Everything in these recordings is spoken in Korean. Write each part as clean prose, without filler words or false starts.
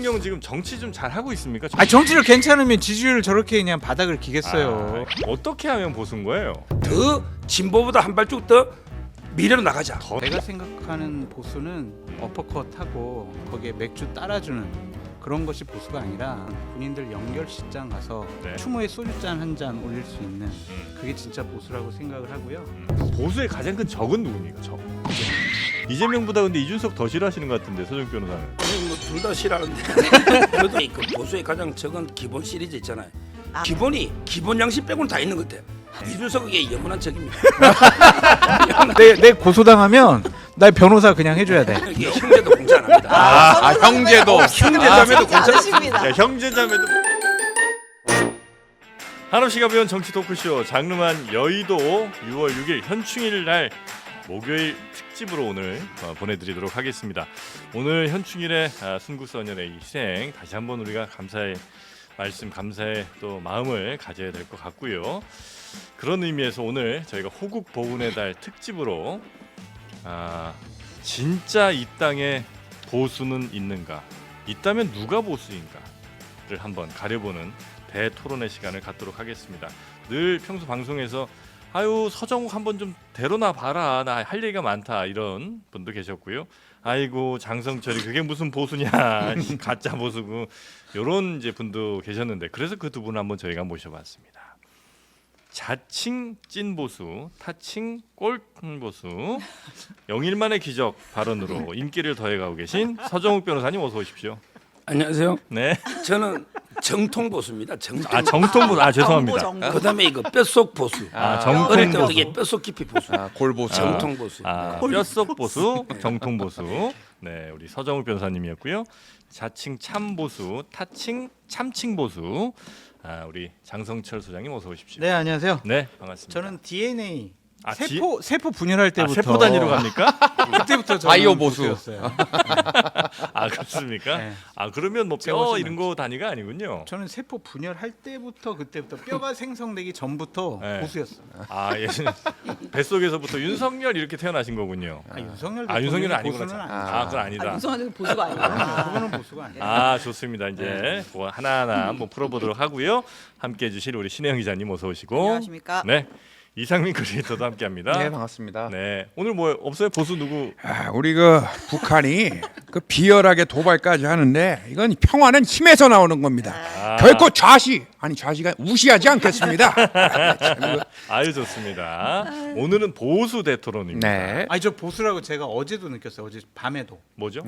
대통령 지금 정치 좀 잘 하고 있습니까? 아 정치를 괜찮으면 지지율 저렇게 그냥 바닥을 기겠어요. 어떻게 하면 보수인 거예요? 더 진보보다 한 발짝 더 미래로 나가자. 내가 생각하는 보수는 어퍼컷하고 거기에 맥주 따라주는 그런 것이 보수가 아니라 군인들 연결식장 가서 네. 추모에 소주잔 한 잔 올릴 수 있는 그게 진짜 보수라고 생각을 하고요. 보수의 가장 큰 적은 누굽니까? 적. 이재명보다 근데 이준석 더 싫어하시는 것 같은데 서정 변호사는. 뭐둘 다 싫어하는데 그래도 그 보수의 가장 적은 기본 시리즈 있잖아요. 기본 양식 빼고는 다 있는 것 같아. 이준석에게 영원한 적입니다. 내 고소당하면 나 변호사 그냥 해줘야 돼. 이게 형제도 공짜 안 합니다. 형제도 형제자매도 공짜. 않으십니다. 야, 형제자매도. 한없이 가벼운 정치 토크쇼 장르만 여의도 6월 6일 현충일 날 목요일 특집으로 오늘 보내드리도록 하겠습니다. 오늘 현충일에 순국선열의 희생 다시 한번 우리가 감사의 말씀, 감사의 또 마음을 가져야 될 것 같고요. 그런 의미에서 오늘 저희가 호국 보훈의 달 특집으로 진짜 이 땅에 보수는 있는가? 있다면 누가 보수인가를 한번 가려보는 대토론의 시간을 갖도록 하겠습니다. 늘 평소 방송에서 아유 서정욱 한번 좀 데려나 봐라 나 할 얘기가 많다 이런 분도 계셨고요. 아이고 장성철이 그게 무슨 보수냐 가짜 보수고 이런 이제 분도 계셨는데 그래서 그 두 분을 한번 저희가 모셔봤습니다. 자칭 찐 보수, 타칭 꼴통 보수, 영일만의 기적 발언으로 인기를 더해가고 계신 서정욱 변호사님 어서 오십시오. 안녕하세요. 네. 저는 정통 보수입니다. 정통. 정통 보수. 죄송합니다. 정보. 그다음에 이거 뼛속 보수. 정통 어릴 때부터 보수. 이게 뼛속 깊이 보수. 골보수. 정통 보수. 뼛속 보수, 정통 보수. 네, 우리 서정욱 변호사님이었고요. 자칭 참 보수, 타칭 참칭 보수. 우리 장성철 소장님 어서 오십시오. 네 안녕하세요. 네, 반갑습니다. 저는 DNA 아, 세포 분열할 때부터 세포 단위로 갑니까? 그때부터 저는 바이오 보수. 보수였어요. 그렇습니까? 네. 그러면 뭐 뼈 세워지면 이런 거 단위가 아니군요. 저는 세포 분열할 때부터 그때부터 뼈가 생성되기 전부터 네. 보수였어요. 예. 뱃속에서부터 윤석열 이렇게 태어나신 거군요. 윤석열 윤석열은 대통령이 아니구나. 보수는 아니죠. 그건 아니다. 윤석열은 보수가 아니에요. 그거는 보수가 아니에요. 좋습니다. 이제 그거 하나하나 한번 풀어보도록 하고요. 함께해 주실 우리 신혜영 기자님 어서 오시고. 안녕하십니까? 네, 이상민 크리에이터도 함께합니다. 네 반갑습니다. 네, 오늘 뭐 없어요? 보수 누구? 우리 그 북한이 그 비열하게 도발까지 하는데 이건 평화는 힘에서 나오는 겁니다. 결코 좌시가 우시하지 않겠습니다. 아유 좋습니다. 오늘은 보수 대토론입니다. 네. 아니 저 보수라고 제가 어제도 느꼈어요. 어제 밤에도. 뭐죠?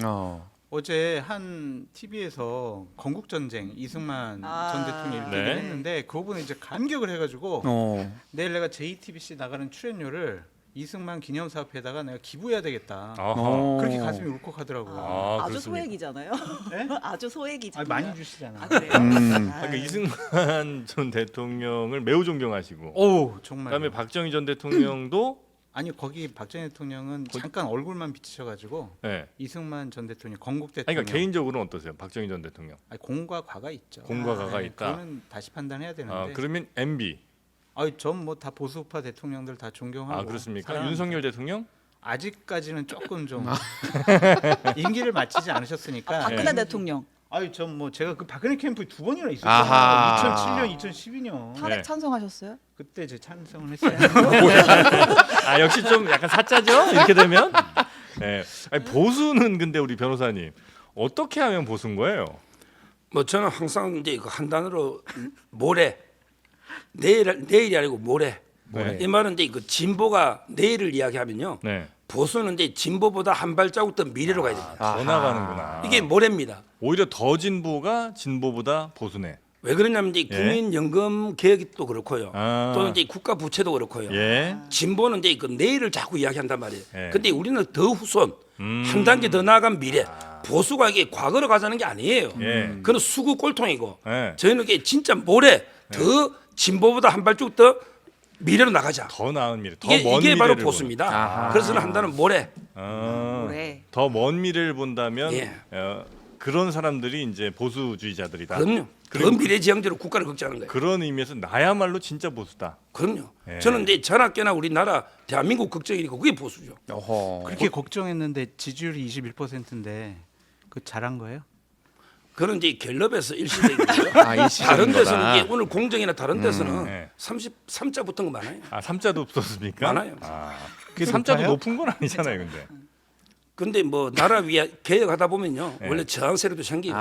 어제 한 TV에서 건국전쟁 이승만 전 대통령이 네. 얘기를 했는데 그 부분에 이제 감격을 해가지고 내일 내가 JTBC 나가는 출연료를 이승만 기념사업회에다가 내가 기부해야 되겠다. 그렇게 가슴이 울컥하더라고요. 아주 그렇습니까? 소액이잖아요. 네? 아주 소액이잖아요. 많이 주시잖아. 아, 그래요? 그러니까 이승만 전 대통령을 매우 존경하시고, 오 정말. 그다음에 박정희 전 대통령도 아니 거기 박정희 대통령은 잠깐 얼굴만 비치셔가지고 네. 이승만 전 대통령 건국 아니, 대통령. 그러니까 개인적으로는 어떠세요? 박정희 전 대통령. 아니, 공과 과가 있죠. 공과 과가 있다. 그거는 다시 판단해야 되는데. 그러면 MB. 아니 전뭐 다 보수파 대통령들 다 존경하고. 그렇습니까? 사랑합니다. 윤석열 대통령? 아직까지는 조금 좀 임기를 마치지 않으셨으니까. 박근혜 대통령 아니 전 뭐 제가 그 박근혜 캠프에 2번이나 있었어요. 아하. 2007년, 2012년. 탄핵 네. 찬성하셨어요? 그때 제 찬성을 했어요. 역시 좀 약간 사짜죠? 이렇게 되면. 네. 아니, 보수는 근데 우리 변호사님 어떻게 하면 보수인 거예요? 뭐 저는 항상 이제 그 한 단어로 모레 내일이 아니고 모레. 네. 이 말은 이제 그 진보가 내일을 이야기하면요. 네. 보수는 이제 진보보다 한 발자국 더 미래로 가야 됩니다. 더 나가는구나. 이게 모레입니다. 오히려 더 진보가 진보보다 보수네. 왜 그러냐면 이제 예. 국민연금 계획도 그렇고요. 또는 이제 국가 부채도 그렇고요. 예. 진보는 이제 그 내일을 자꾸 이야기한단 말이에요. 예. 근데 우리는 더 후손, 한 단계 더 나아간 미래. 보수가 이게 과거로 가자는 게 아니에요. 예. 그건 수구 꼴통이고 예. 저희는 이게 진짜 모레 더 진보보다 한 발짝 더 미래로 나가자. 더 나은 미래, 더 이게, 먼 이게 바로 미래를 보수입니다. 그래서 저는 한다는 모레. 모레. 더 먼 미래를 본다면 예. 그런 사람들이 이제 보수주의자들이다. 그럼요. 더 미래지향적으로 국가를 걱정하는 거예요. 그런 의미에서 나야말로 진짜 보수다. 그럼요. 예. 저는 이제 전학계나 우리나라 대한민국 걱정이니까 그게 보수죠. 그렇게 걱정했는데 지지율이 21%인데 그 잘한 거예요? 그런 이제 갤럽에서 일시적이고요. 일시적인 다른 데서는 거다. 이게 오늘 공정이나 다른 데서는 네. 33자 붙은 거 많아요. 아 3자도 없었습니까? 많아요. 그 3자도 높은 건 아니잖아요, 근데. 근데 뭐 나라 위에 개혁하다 보면요. 네. 원래 저항 세력도 생기고.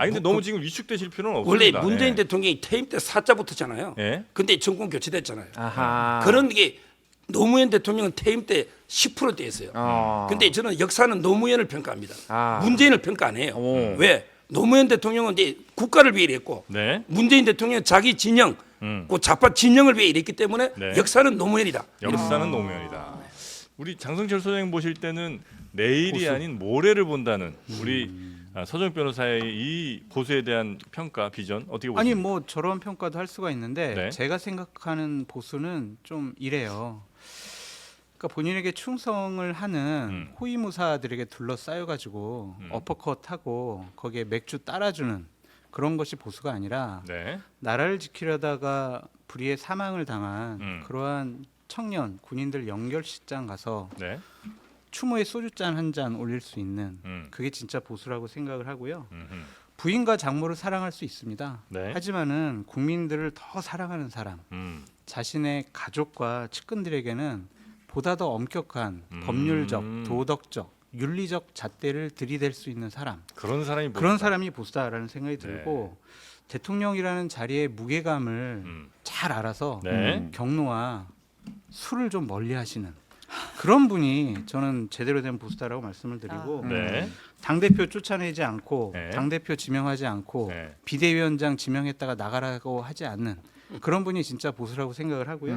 근데 너무 지금 위축되실 필요는 원래 없습니다. 문재인 네. 대통령이 퇴임 때 4자 붙었잖아요. 예. 근데 정권 교체됐잖아요. 아하. 그런 게 노무현 대통령은 퇴임 때 10%대였어요. 근데 저는 역사는 노무현을 평가합니다. 문재인을 평가 안 해요. 왜? 노무현 대통령은 이제 국가를 위해 일했고 네. 문재인 대통령은 자기 진영, 그 좌파 진영을 위해 일했기 때문에 네. 역사는 노무현이다. 역사는 노무현이다. 우리 장성철 소장님 보실 때는 내일이 아닌 모레를 본다는 우리 서정 변호사의 이 보수에 대한 평가 비전 어떻게 보십니까? 아니 뭐 저런 평가도 할 수가 있는데 네. 제가 생각하는 보수는 좀 이래요. 그러니까 본인에게 충성을 하는 호위무사들에게 둘러싸여 가지고 어퍼컷하고 거기에 맥주 따라주는 그런 것이 보수가 아니라 네. 나라를 지키려다가 불의의 사망을 당한 그러한 청년 군인들 영결식장 가서 네. 추모에 소주잔 한 잔 올릴 수 있는 그게 진짜 보수라고 생각을 하고요. 음흠. 부인과 장모를 사랑할 수 있습니다. 네. 하지만은 국민들을 더 사랑하는 사람, 자신의 가족과 측근들에게는 보다 더 엄격한 법률적, 도덕적, 윤리적 잣대를 들이댈 수 있는 사람. 그런 사람이 그런 보수다. 사람이 보수다라는 생각이 들고 대통령이라는 자리의 무게감을 잘 알아서 네. 경로와 술을 좀 멀리하시는 그런 분이 저는 제대로 된 보수다라고 말씀을 드리고 네. 당 대표 쫓아내지 않고 네. 당 대표 지명하지 않고 네. 비대위원장 지명했다가 나가라고 하지 않는 그런 분이 진짜 보수라고 생각을 하고요.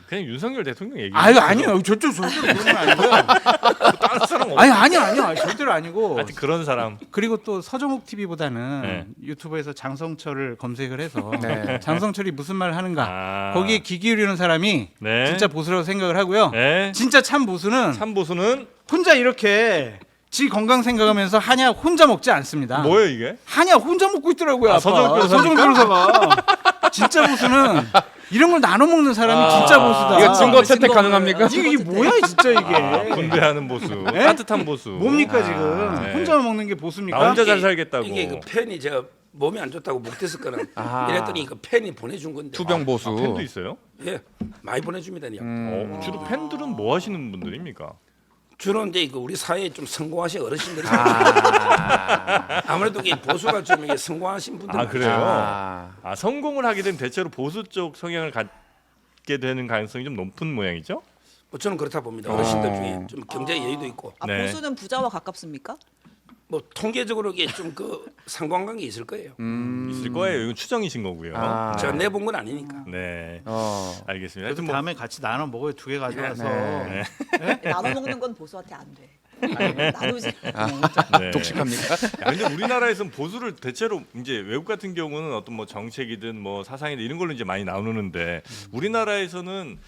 그냥 윤석열 대통령 얘기. 아니요, 절대로 그런 건 아니고요. 다른 사람 없. 아니요, 절대로 아니고. 하여튼 그런 사람. 그리고 또 서정욱 TV보다는 네. 유튜브에서 장성철을 검색을 해서 네. 장성철이 무슨 말을 하는가 아. 거기에 귀 기울이는 사람이 네. 진짜 보수라고 생각을 하고요. 네. 진짜 참 보수는 참 보수는 혼자 이렇게 지 건강 생각하면서 한약 혼자 먹지 않습니다. 뭐예요 이게? 한약 혼자 먹고 있더라고요. 아, 아빠. 서정욱 변호사입니까? 서정욱 변호사가 진짜 보수는 이런 걸 나눠 먹는 사람이 진짜 보수다. 이거 증거 채택 증거 가능합니까? 이게 뭐야 진짜 이게. 분배하는 보수, 따뜻한 보수. 뭡니까 지금? 네. 혼자 먹는 게 보수입니까? 나 혼자 잘 살겠다고. 이게 그 팬이 제가 몸이 안 좋다고 못 됐었거나 이랬더니 그 팬이 보내준 건데. 투병 보수. 팬도 있어요? 예, 많이 보내줍니다. 주로 팬들은 뭐 하시는 분들입니까? 주로 이제 그 우리 사회에 좀 성공하신 어르신들이 아무래도 이게 보수가 좀 이게 성공하신 분들. 아 그래요? 아. 아 성공을 하게 되면 대체로 보수 쪽 성향을 갖게 되는 가능성이 좀 높은 모양이죠? 뭐 저는 그렇다 봅니다. 어르신들 중에 좀 경제 여유도 있고 네. 보수는 부자와 가깝습니까? 뭐 통계적으로 이게 좀 그 상관관계 있을 거예요. 있을 거예요. 이건 추정이신 거고요. 제가 내본 건 아니니까. 네, 알겠습니다. 그래도 하여튼 뭐 다음에 같이 나눠 먹어요. 2개 가져와서. 네. 나눠 먹는 건 보수한테 안 돼. 나누지. 네. 독식합니까? 야, 근데 우리나라에서는 보수를 대체로 이제 외국 같은 경우는 어떤 뭐 정책이든 뭐 사상이든 이런 걸로 이제 많이 나누는데 우리나라에서는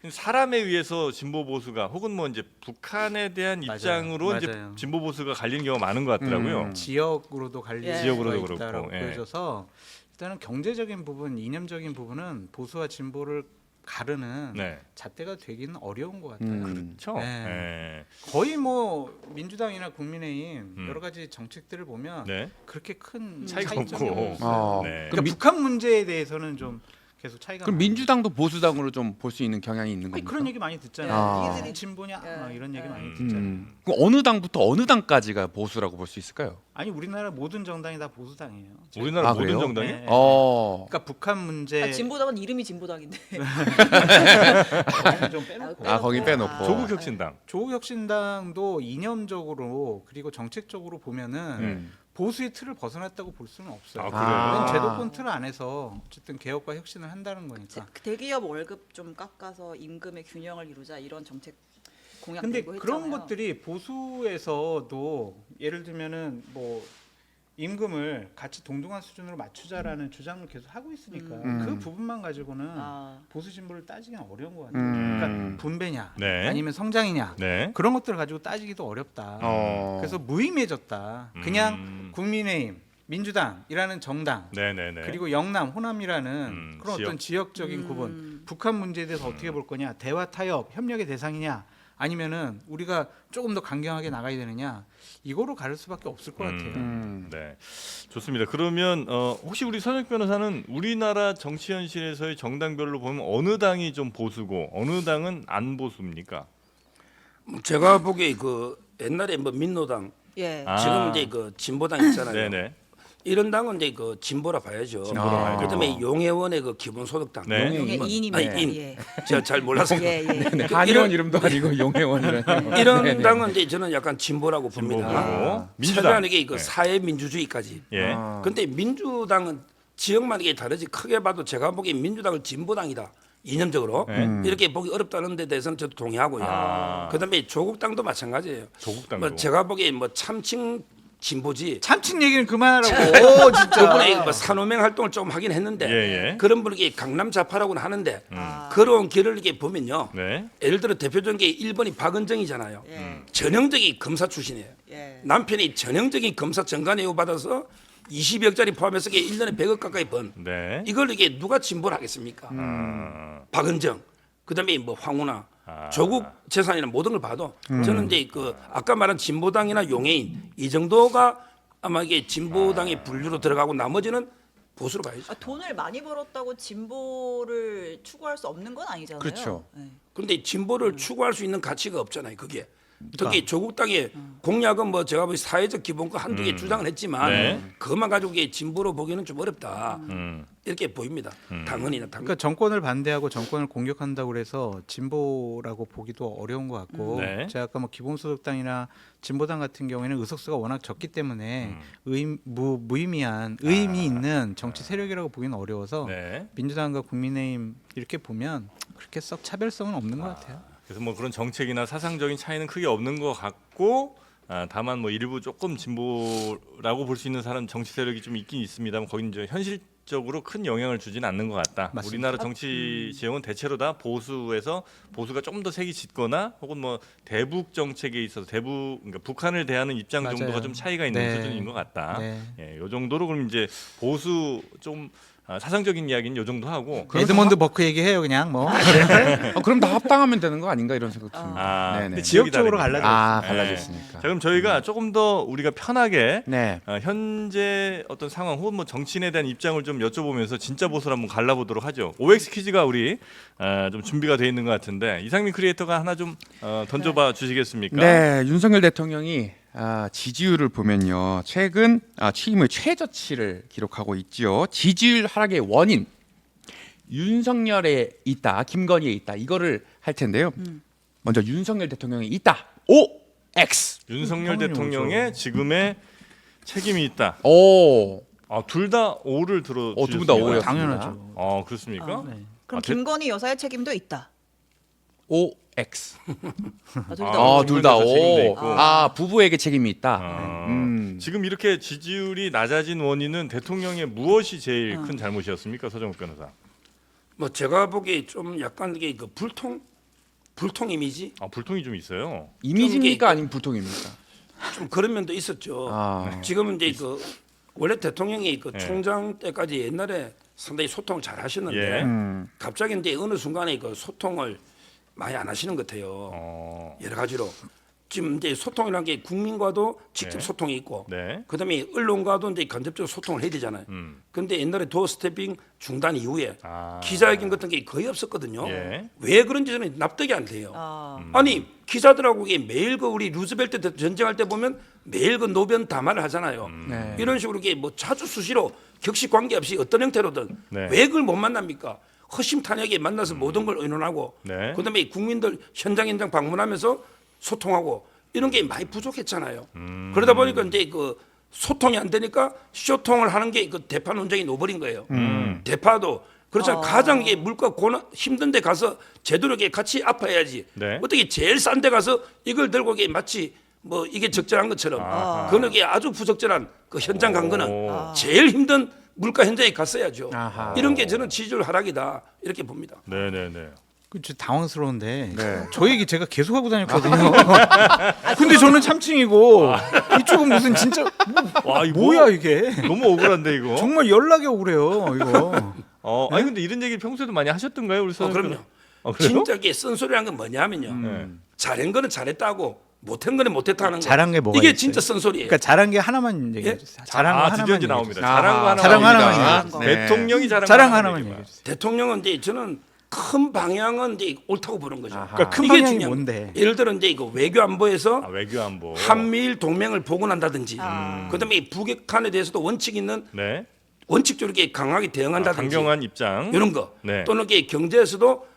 사람에 의해서 진보 보수가 혹은 뭐 이제 북한에 대한 맞아요. 입장으로 이제 맞아요. 진보 보수가 갈리는 경우가 많은 것 같더라고요. 지역으로도 갈릴 예. 지역으로도 수가 있다라고 그렇고, 예. 보여져서 일단은 경제적인 부분, 이념적인 부분은 보수와 진보를 가르는 네, 잣대가 되기는 어려운 것 같아요. 그렇죠. 네. 네. 거의 뭐 민주당이나 국민의힘 여러 가지 정책들을 보면 네. 그렇게 큰 차이가 차이점이 없고. 없어요. 네. 그러니까 북한 문제에 대해서는 좀 계속 차이가. 그럼 많아요. 민주당도 보수당으로 좀 볼 수 있는 경향이 있는 아니, 겁니까? 그런 얘기 많이 듣잖아요. 아. 니들이 진보냐 막 이런 얘기 많이 듣잖아요. 그럼 어느 당부터 어느 당까지가 보수라고 볼 수 있을까요? 아니 우리나라 모든 정당이 다 보수당이에요. 우리나라 아, 모든 그래요? 정당이 네. 어. 그러니까 북한 문제 진보당은 이름이 진보당인데. 좀 빼놓고 아 거기 빼놓고. 조국 혁신당. 조국혁신당도 이념적으로 그리고 정책적으로 보면은 보수의 틀을 벗어났다고 볼 수는 없어요. 아, 그래요? 그건 제도권 틀 안에서 어쨌든 개혁과 혁신을 한다는 거니까. 대기업 월급 좀 깎아서 임금의 균형을 이루자 이런 정책 공약 근데 들고 그런 했잖아요. 것들이 보수에서도 예를 들면은 뭐 임금을 같이 동등한 수준으로 맞추자라는 주장을 계속 하고 있으니까 그 부분만 가지고는 보수 진보를 따지기는 어려운 것 같아요. 그러니까 분배냐, 네. 아니면 성장이냐 네. 그런 것들을 가지고 따지기도 어렵다. 그래서 무의미해졌다. 그냥 국민의힘, 민주당이라는 정당 네네네. 그리고 영남, 호남이라는 그런 지역. 어떤 지역적인 구분, 북한 문제에 대해서 어떻게 볼 거냐, 대화 타협, 협력의 대상이냐 아니면은 우리가 조금 더 강경하게 나가야 되느냐 이거로 가를 수밖에 없을 것 같아요. 네, 좋습니다. 그러면 혹시 우리 선혁 변호사는 우리나라 정치 현실에서의 정당별로 보면 어느 당이 좀 보수고 어느 당은 안 보수입니까? 제가 보기에 그 옛날에 뭐 민노당 예. 지금 이제 그 진보당 있잖아요. 네네. 이런 당은 이제 그 진보라 봐야죠. 진보라 봐야 되고. 그다음에 용해원의 그 기본소득당. 네. 용의 인입니다. 아니, 인. 예. 제가 잘 몰라서 예, 예. 네, 한의원 이름도 아니고 용해원이라는. 이런 당은 이제 저는 약간 진보라고 봅니다. 진보고 민주당. 최소한에게 그 네. 사회 민주주의까지. 예. 근데 민주당은 지역만 이게 다르지 크게 봐도 제가 보기엔 민주당을 진보당이다. 이념적으로 이렇게 보기 어렵다는 데 대해서는 저도 동의하고요. 그다음에 조국당도 마찬가지예요. 조국당도. 뭐 제가 보기엔 뭐 참칭 진보지. 참칭 얘기는 그만하라고. 진짜. 그분의 뭐 산호맹 활동을 좀 하긴 했는데 예. 그런 분이 강남 좌파라고는 하는데 그런 길을 이렇게 보면요. 네. 예를 들어 대표적인 게 1번이 박은정이잖아요. 전형적인 검사 출신이에요. 예. 남편이 전형적인 검사 정관예우 받아서 20억짜리 포함해서 1년에 100억 가까이 번. 네. 이걸 이게 누가 진보를 하겠습니까? 박은정, 그다음에 뭐 황운하, 조국 재산이나 모든 걸 봐도 저는 이제 그 아까 말한 진보당이나 용해인 이 정도가 아마 이게 진보당의 분류로 들어가고 나머지는 보수로 봐야죠. 아, 돈을 많이 벌었다고 진보를 추구할 수 없는 건 아니잖아요. 그렇죠. 예. 그런데 진보를 추구할 수 있는 가치가 없잖아요. 그게 특히 조국당의 공약은 뭐 제가 보기 사회적 기본권 한두 개 주장을 했지만 네. 그것만 가지고 이게 진보로 보기는 좀 어렵다 음. 이렇게 보입니다. 당헌이나 당헌. 그러니까 정권을 반대하고 정권을 공격한다고 그래서 진보라고 보기도 어려운 것 같고 네. 제가 아까 뭐 기본소득당이나 진보당 같은 경우에는 의석수가 워낙 적기 때문에 무의미한 의미 있는 정치 세력이라고 보기는 어려워서 네. 민주당과 국민의힘 이렇게 보면 그렇게 썩 차별성은 없는 것 같아요. 그래서 뭐 그런 정책이나 사상적인 차이는 크게 없는 것 같고 다만 뭐 일부 조금 진보라고 볼 수 있는 사람 정치 세력이 좀 있긴 있습니다만 거기는 이제 현실적으로 큰 영향을 주지는 않는 것 같다. 맞습니다. 우리나라 정치 지형은 대체로 다 보수에서 보수가 조금 더 색이 짙거나 혹은 뭐 대북 정책에 있어서 그러니까 북한을 대하는 입장 맞아요. 정도가 좀 차이가 있는 네. 수준인 것 같다. 네. 예, 요 정도로 그럼 이제 보수 좀 사상적인 이야기는 요 정도 하고 에드먼드 버크 얘기해요 그냥 뭐. 그럼 다 합당하면 되는 거 아닌가 이런 생각 듭니다. 네네. 근데 지역적으로 다르니까. 갈라져 갈라졌으니까. 자, 그럼 저희가 조금 더 우리가 편하게 네. 현재 어떤 상황 혹은 뭐 정치인에 대한 입장을 좀 여쭤보면서 진짜 보수를 한번 갈라보도록 하죠. OX 퀴즈가 우리 좀 준비가 돼 있는 것 같은데 이상민 크리에이터가 하나 좀 던져봐 주시겠습니까? 네, 윤석열 대통령이 지지율을 보면요, 최근 취임 후 최저치를 기록하고 있죠. 지지율 하락의 원인 윤석열에 있다, 김건희에 있다 이거를 할 텐데요. 먼저 윤석열 대통령이 있다. OX. 윤석열 당연히 대통령의 지금의 책임이 있다. 오. 둘 다 O를 들어 두 분 다 주셨습니다. O였습니다. 당연하죠. 그렇습니까? 네. 그럼 대- 김건희 여사의 책임도 있다. OX. 둘 다. 둘 다 책임도 O. 있고. 부부에게 책임이 있다. 지금 이렇게 지지율이 낮아진 원인은 대통령의 무엇이 제일 큰 잘못이었습니까, 서정욱 변호사? 뭐 제가 보기에 좀 약간 이게 그 불통 이미지 불통이 좀 있어요. 이미지입니까 아니면 불통입니까? 좀 그런 면도 있었죠. 지금은 이제 그 원래 대통령이 그 네. 총장 때까지 옛날에 상당히 소통을 잘 하셨는데 예. 갑자기 이제 어느 순간에 그 소통을 많이 안 하시는 것 같아요. 여러 가지로 지금 이제 소통이라는 게 국민과도 직접 네. 소통이 있고 네. 그다음에 언론과도 이제 간접적으로 소통을 해야 되잖아요. 그런데 옛날에 도어 스태핑 중단 이후에 기자회견 같은 게 거의 없었거든요. 예. 왜 그런지 저는 납득이 안 돼요. 아, 아니 기자들하고 이게 매일 그 우리 루즈벨트 전쟁할 때 보면 매일 그 노변 담화를 하잖아요. 네. 이런 식으로 이게 뭐 자주 수시로 격식 관계 없이 어떤 형태로든 네. 왜 그걸 못 만납니까? 허심탄회하게 만나서 모든 걸 의논하고 네. 그다음에 국민들 현장 방문하면서 소통하고 이런 게 많이 부족했잖아요. 그러다 보니까 이제 그 소통이 안 되니까 쇼통을 하는 게 그 대파 논쟁이 놓버린 거예요. 대파도 그렇잖아요. 가장 이게 물가 고난 힘든데 가서 제대로 이게 같이 아파야지. 네. 어떻게 제일 싼 데 가서 이걸 들고 이게 마치 뭐 이게 적절한 것처럼 그는 게 아주 부적절한 그 현장 간 거는 제일 힘든 물가 현장에 갔어야죠. 아하. 이런 게 저는 지지율 하락이다 이렇게 봅니다. 네네네. 그 당황스러운데 네. 저 얘기 제가 계속 하고 다녔거든요. 근데 저는 참칭이고 이쪽은 무슨 진짜 와, 이거 뭐야 이게? 너무 억울한데 이거. 정말 연락이 오그래요 이거. 아니 근데 이런 얘기 평소에도 많이 하셨던가요, 우리 서정욱 그럼요. 변호사? 그래요? 진짜 이게 쓴소리라는 건 뭐냐면요. 네. 잘한 거는 잘했다고 못한 거는 못했다는 거. 잘한 게 뭐가 이게 있어요? 진짜 쓴소리예요. 그러니까 잘한 게 하나만 얘기해 주세요. 잘한 거 드디어 하나만 이제 얘기해 나옵니다. 주세요. 잘한 거 하나만. 자랑 하나만 나옵니다. 얘기해 주세요. 대통령이 잘한 자랑 거 하나만 얘기해 얘기해 주세요. 대통령은 이제 저는 큰 방향은 이제 옳다고 보는 거죠. 그러니까 큰 이게 방향이 중요한 뭔데? 거예요. 예를 들어 이제 이거 외교 안보에서 외교 안보. 한미일 동맹을 복원한다든지, 그다음에 이 북핵한에 대해서도 원칙 있는 네. 원칙적으로 이렇게 강하게 대응한다든지 강경한 입장. 이런 거 네. 또는 이렇게 경제에서도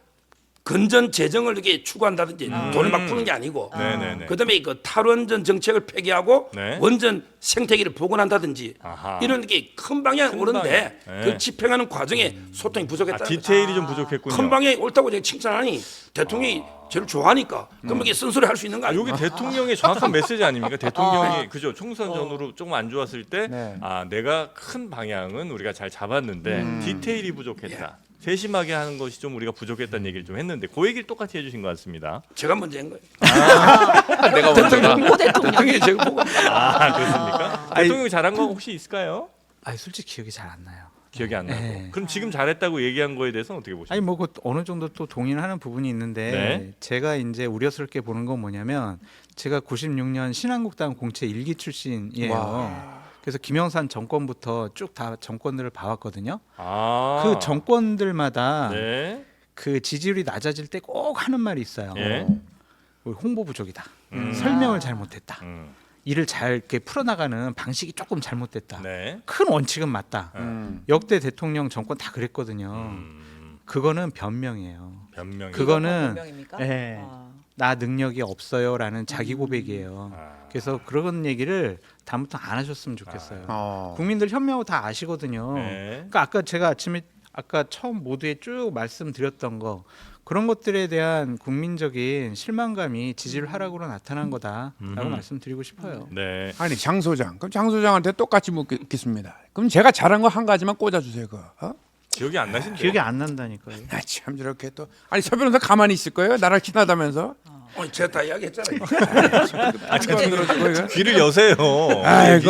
건전 재정을 이렇게 추구한다든지 돈을 막 푸는 게 아니고 네네네. 그다음에 그 탈원전 정책을 폐기하고 네. 원전 생태계를 복원한다든지 아하. 이런 게 큰 방향이 큰 옳은데 방향. 네. 그 집행하는 과정에 소통이 부족했다. 디테일이 좀 부족했군요. 큰 방향이 옳다고 제가 칭찬하니 대통령이 저를 좋아하니까 그럼 이게 쓴소리 할 수 있는 거 아, 아니에요? 여기 대통령의 정확한 메시지 아닙니까? 대통령이 그죠 총선 전후로 조금 안 좋았을 때, 네. 내가 큰 방향은 우리가 잘 잡았는데 디테일이 부족했다. 세심하게 하는 것이 좀 우리가 부족했다는 얘기를 좀 했는데 그 얘기를 똑같이 해주신 것 같습니다. 제가 먼저 한 거예요. 내가 먼저가. 고 대통령. 대통령이 제가 보고 그렇습니까? 대통령이 잘한 거 혹시 있을까요? 아니 솔직히 기억이 잘 안 나요. 기억이 안 나고. 네. 그럼 지금 잘했다고 얘기한 거에 대해서는 어떻게 보십니까? 아니 뭐 그 어느 정도 또 동의는 하는 부분이 있는데 네. 제가 이제 우려스럽게 보는 건 뭐냐면 제가 96년 신한국당 공채 1기 출신이에요. 그래서 김영삼 정권부터 쭉 다 정권들을 봐왔거든요. 그 정권들마다 네. 그 지지율이 낮아질 때 꼭 하는 말이 있어요. 예. 우리 홍보 부족이다. 설명을 잘못했다. 음. 일을 잘 이렇게 풀어나가는 방식이 조금 잘못됐다. 네. 큰 원칙은 맞다. 역대 대통령 정권 다 그랬거든요. 음. 그거는 변명이에요. 변명이. 그거는 변명입니까? 예. 아. 나 능력이 없어요라는 자기 고백이에요. 아. 그래서 그런 얘기를 다음부터 안 하셨으면 좋겠어요. 어. 국민들 현명하고 다 아시거든요. 네. 그러니까 아까 제가 아까 처음 모두에 쭉 말씀드렸던 거 그런 것들에 대한 국민적인 실망감이 지지율 하락으로 나타난 거다라고 말씀드리고 싶어요. 네. 아니 장 소장 그럼 장 소장한테 똑같이 묻겠습니다. 그럼 제가 잘한 거 한 가지만 꽂아주세요. 기억이 안 나신대요. 기억이 안 난다니까요. 참 저렇게 또 아니 서 변호사 가만히 있을 거예요? 나랑 친하다면서? 제가 다 이야기했잖아요. 귀를 여세요. 아이고 얘기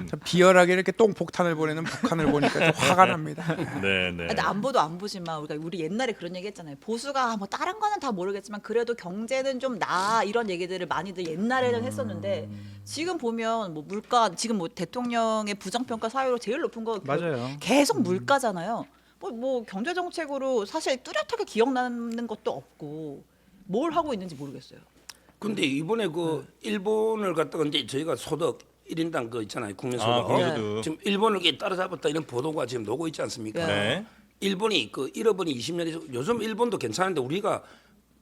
참 비열하게 이렇게 똥폭탄을 보내는 북한을 보니까 좀 화가 납니다. 네, 네. 근데 안보도 안보지만 우리 옛날에 그런 얘기 했잖아요. 보수가 뭐 다른 거는 다 모르겠지만 그래도 경제는 좀 나아 이런 얘기들을 많이들 옛날에는 했었는데 지금 보면 뭐 물가 지금 뭐 대통령의 부정평가 사유로 제일 높은 거 맞아요. 계속 물가잖아요. 뭐 경제 정책으로 사실 뚜렷하게 기억나는 것도 없고 뭘 하고 있는지 모르겠어요. 근데 이번에 그 일본을 갖다가 이제 저희가 소득 1인당 그 있잖아요. 국민소득. 국민소득. 지금 일본을 이렇게 따라잡았다 이런 보도가 지금 나오고 있지 않습니까? 네. 일본이 그 잃어버린 20년에서 요즘 일본도 괜찮은데 우리가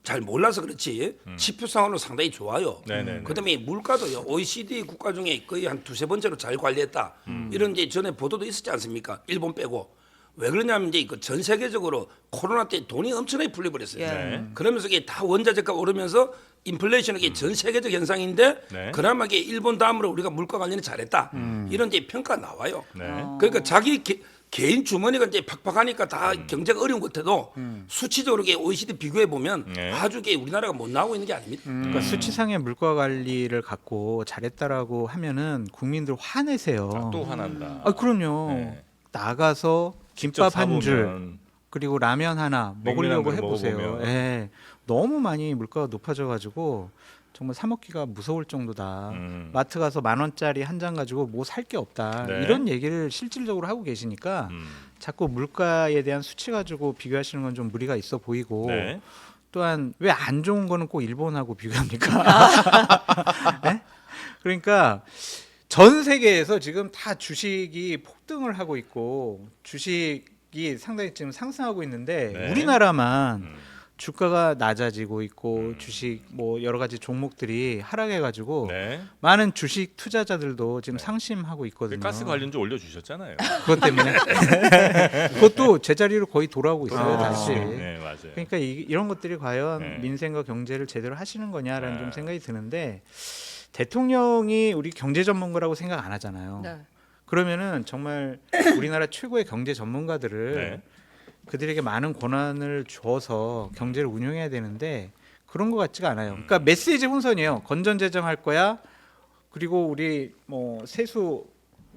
잘 몰라서 그렇지 지표상으로 상당히 좋아요. 네네네. 그다음에 물가도요. OECD 국가 중에 거의 한 두세 번째로 잘 관리했다. 이런 이제 전에 보도도 있었지 않습니까? 일본 빼고. 왜 그러냐면 이제 그 전 세계적으로 코로나 때 돈이 엄청나게 풀려버렸어요. 네. 그러면서 이게 다 원자재가 오르면서 인플레이션이 이게 전 세계적 현상인데 네. 그나마 이게 일본 다음으로 우리가 물가 관리는 잘했다. 이런 이제 평가가 나와요. 네. 그러니까 자기 개인 주머니가 이제 팍팍하니까 다 경제가 어려운 것 같아도 수치적으로 이게 OECD 비교해 보면 네. 아주 이게 우리나라가 못 나오고 있는 게 아닙니다. 그러니까 수치상의 물가 관리를 갖고 잘했다라고 하면은 국민들 화내세요. 또 화난다. 아 그럼요. 네. 나가서 직접 김밥 한 줄 사보면 그리고 라면 하나 먹으려고 냉면 한 그릇 해보세요. 먹어보면. 예, 너무 많이 물가가 높아져가지고 정말 사 먹기가 무서울 정도다. 마트 가서 10,000원짜리 한 장 가지고 뭐 살 게 없다. 네. 이런 얘기를 실질적으로 하고 계시니까 자꾸 물가에 대한 수치 가지고 비교하시는 건 좀 무리가 있어 보이고 네. 또한 왜 안 좋은 거는 꼭 일본하고 비교합니까? 네? 그러니까 전 세계에서 지금 다 주식이 폭등을 하고 있고 주식이 상당히 지금 상승하고 있는데 네. 우리나라만 주가가 낮아지고 있고 주식 뭐 여러 가지 종목들이 하락해가지고 네. 많은 주식 투자자들도 지금 상심하고 있거든요. 가스 관련주 올려주셨잖아요. 그것 때문에 그것도 제자리로 거의 돌아오고 있어요 다시. 네, 맞아요. 그러니까 이런 것들이 과연 네. 민생과 경제를 제대로 하시는 거냐라는 네. 좀 생각이 드는데 대통령이 우리 경제 전문가라고 생각 안 하잖아요. 네. 그러면은 정말 우리나라 최고의 경제 전문가들을 네. 그들에게 많은 권한을 줘서 경제를 운영해야 되는데 그런 것 같지가 않아요. 그러니까 메시지 혼선이에요. 건전재정 할 거야. 그리고 우리 뭐 세수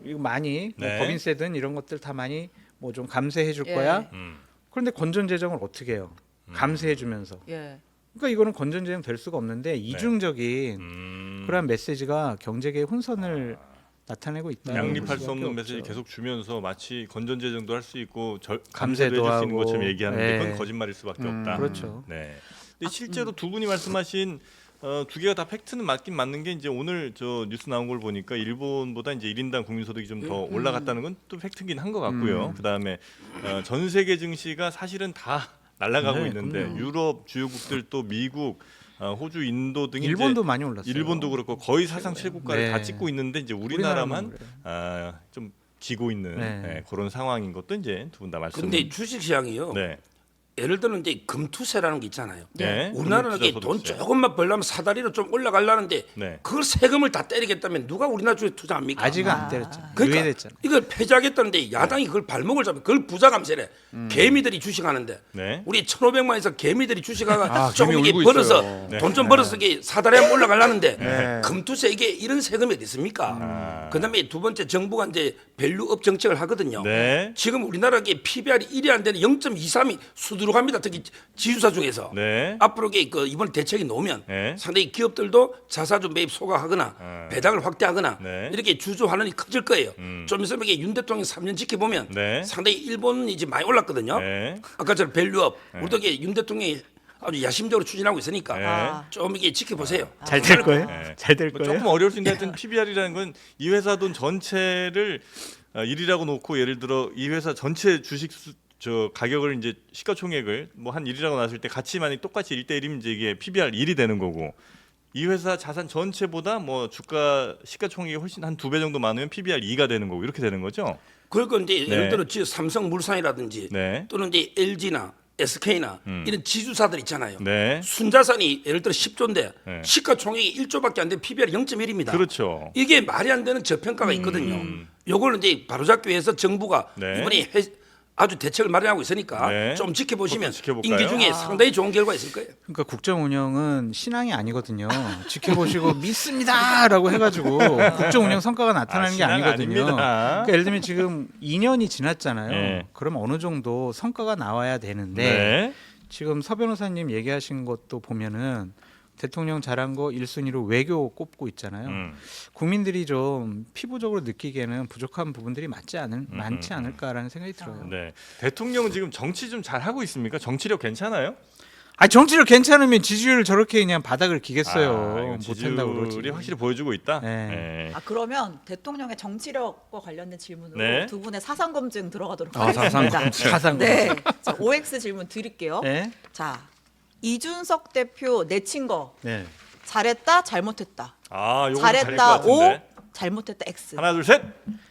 이거 많이 뭐 네. 법인세든 이런 것들 다 많이 뭐 좀 감세해 줄 예. 거야. 음. 그런데 건전재정을 어떻게 해요? 감세해주면서. 예. 그러니까 이거는 건전지능 될 수가 없는데 이중적인 그러한 메시지가 경제계의 혼선을 나타내고 있다. 양립할 수 없는 메시지 계속 주면서 마치 건전재정도 할 수 있고 감세도 감세도 해줄 수 있는 하고. 것처럼 얘기하는데 네. 그건 거짓말일 수밖에 없다. 그렇죠. 네. 근데 실제로 두 분이 말씀하신 두 개가 다 팩트는 맞긴 맞는 게 이제 오늘 저 뉴스 나온 걸 보니까 일본보다 이제 1인당 국민소득이 좀 더 올라갔다는 건 또 팩트긴 한 것 같고요. 그다음에 전 세계 증시가 사실은 다 날아가고 네, 있는데 그럼요. 유럽 주요국들 또 미국, 호주, 인도 등이 일본도 이제 많이 올랐어요. 일본도 그렇고 거의 사상 최고가를 네. 다 찍고 있는데 이제 우리나라만 우리나라만 좀 지고 있는 네. 그런 상황인 것도 이제 두 분 다 말씀. 근데 주식 시장이요. 네. 예를 들면 이제 금투세라는 게 있잖아요. 네. 우리나라는 이게 돈 조금만 벌려면 사다리로 좀 올라가려는데 네. 그걸 세금을 다 때리겠다면 누가 우리나라 주에 투자합니까? 아직은 안 때렸잖아요. 그러니까 유예됐잖아요. 이걸 폐지하겠다는데 야당이 그걸 발목을 잡아 그걸 부자 감세래. 개미들이 주식하는데 네. 우리 1,500만에서 개미들이 주식하가 아, 조금 개미 이게 울고 벌어서 있어요. 네. 돈 좀 벌어서 이게 사다리 한번 올라가려는데 네. 금투세 이게 이런 세금이 어디 있습니까? 그다음에 두 번째 정부가 이제 밸류업 정책을 하거든요. 네. 지금 우리나라 게 PBR이 1이 안 되는 0.23이 수두룩합니다. 특히 지주사 중에서 네. 앞으로 이번 대책이 나오면 네. 상당히 기업들도 자사주 매입 소각하거나 배당을 확대하거나 네. 이렇게 주주 환원이 커질 거예요. 좀 있으면 이게 윤 대통령 3년 지켜보면 네. 상당히 일본이 이제 많이 올랐거든요. 네. 아까처럼 밸류업 우리도 이게 윤 대통령이 아주 야심적으로 추진하고 있으니까 네. 좀 이게 지켜보세요. 잘 될 거예요? 네. 잘 될 뭐 거예요? 조금 어려울 수 있는데 하여튼 PBR이라는 건 이 회사 돈 전체를 1이라고 놓고 예를 들어 이 회사 전체 주식 저 가격을 이제 시가총액을 뭐 한 1이라고 놨을 때 가치만이 똑같이 1대1이면 이제 이게 PBR 1이 되는 거고 이 회사 자산 전체보다 뭐 주가 시가총액이 훨씬 한 2배 정도 많으면 PBR 2가 되는 거고 이렇게 되는 거죠. 그러니까 이제 네. 예를 들어 삼성물산이라든지 네. 또는 이제 LG나 SK나 이런 지주사들 있잖아요. 네. 순자산이 예를 들어 10조인데 네. 시가총액이 1조밖에 안 돼 PBR이 0.1입니다. 그렇죠. 이게 말이 안 되는 저평가가 있거든요. 요걸 이제 바로잡기 위해서 정부가 네. 이번에 아주 대책을 마련하고 있으니까 네. 좀 지켜보시면 그것도 지켜볼까요? 임기 중에 상당히 좋은 결과 있을 거예요. 그러니까 국정 운영은 신앙이 아니거든요. 지켜보시고 믿습니다라고 해가지고 국정 운영 성과가 나타나는 게 신앙 아니거든요. 아닙니다. 그러니까 예를 들면 지금 2년이 지났잖아요. 네. 그럼 어느 정도 성과가 나와야 되는데 네. 지금 서 변호사님 얘기하신 것도 보면은 대통령 잘한 거 1순위로 외교 꼽고 있잖아요. 국민들이 좀 피부적으로 느끼기에는 부족한 부분들이 많지 않을까라는 생각이 들어요. 네. 대통령은 지금 정치 좀 잘 하고 있습니까? 정치력 괜찮아요? 아 정치력 괜찮으면 지지율을 저렇게 그냥 바닥을 기겠어요. 이거 못한다고 그러지. 지지율이 확실히 보여주고 있다. 네. 네. 아 그러면 대통령의 정치력과 관련된 질문으로 네. 두 분의 사상 검증 들어가도록 사상 하겠습니다. 사상 네. 자, OX 질문 드릴게요. 네. 자, 이준석 대표 내친 거 네. 잘했다, 잘못했다. 아, 요거 잘했다 O, 같은데. 잘못했다 X. 하나 둘 셋.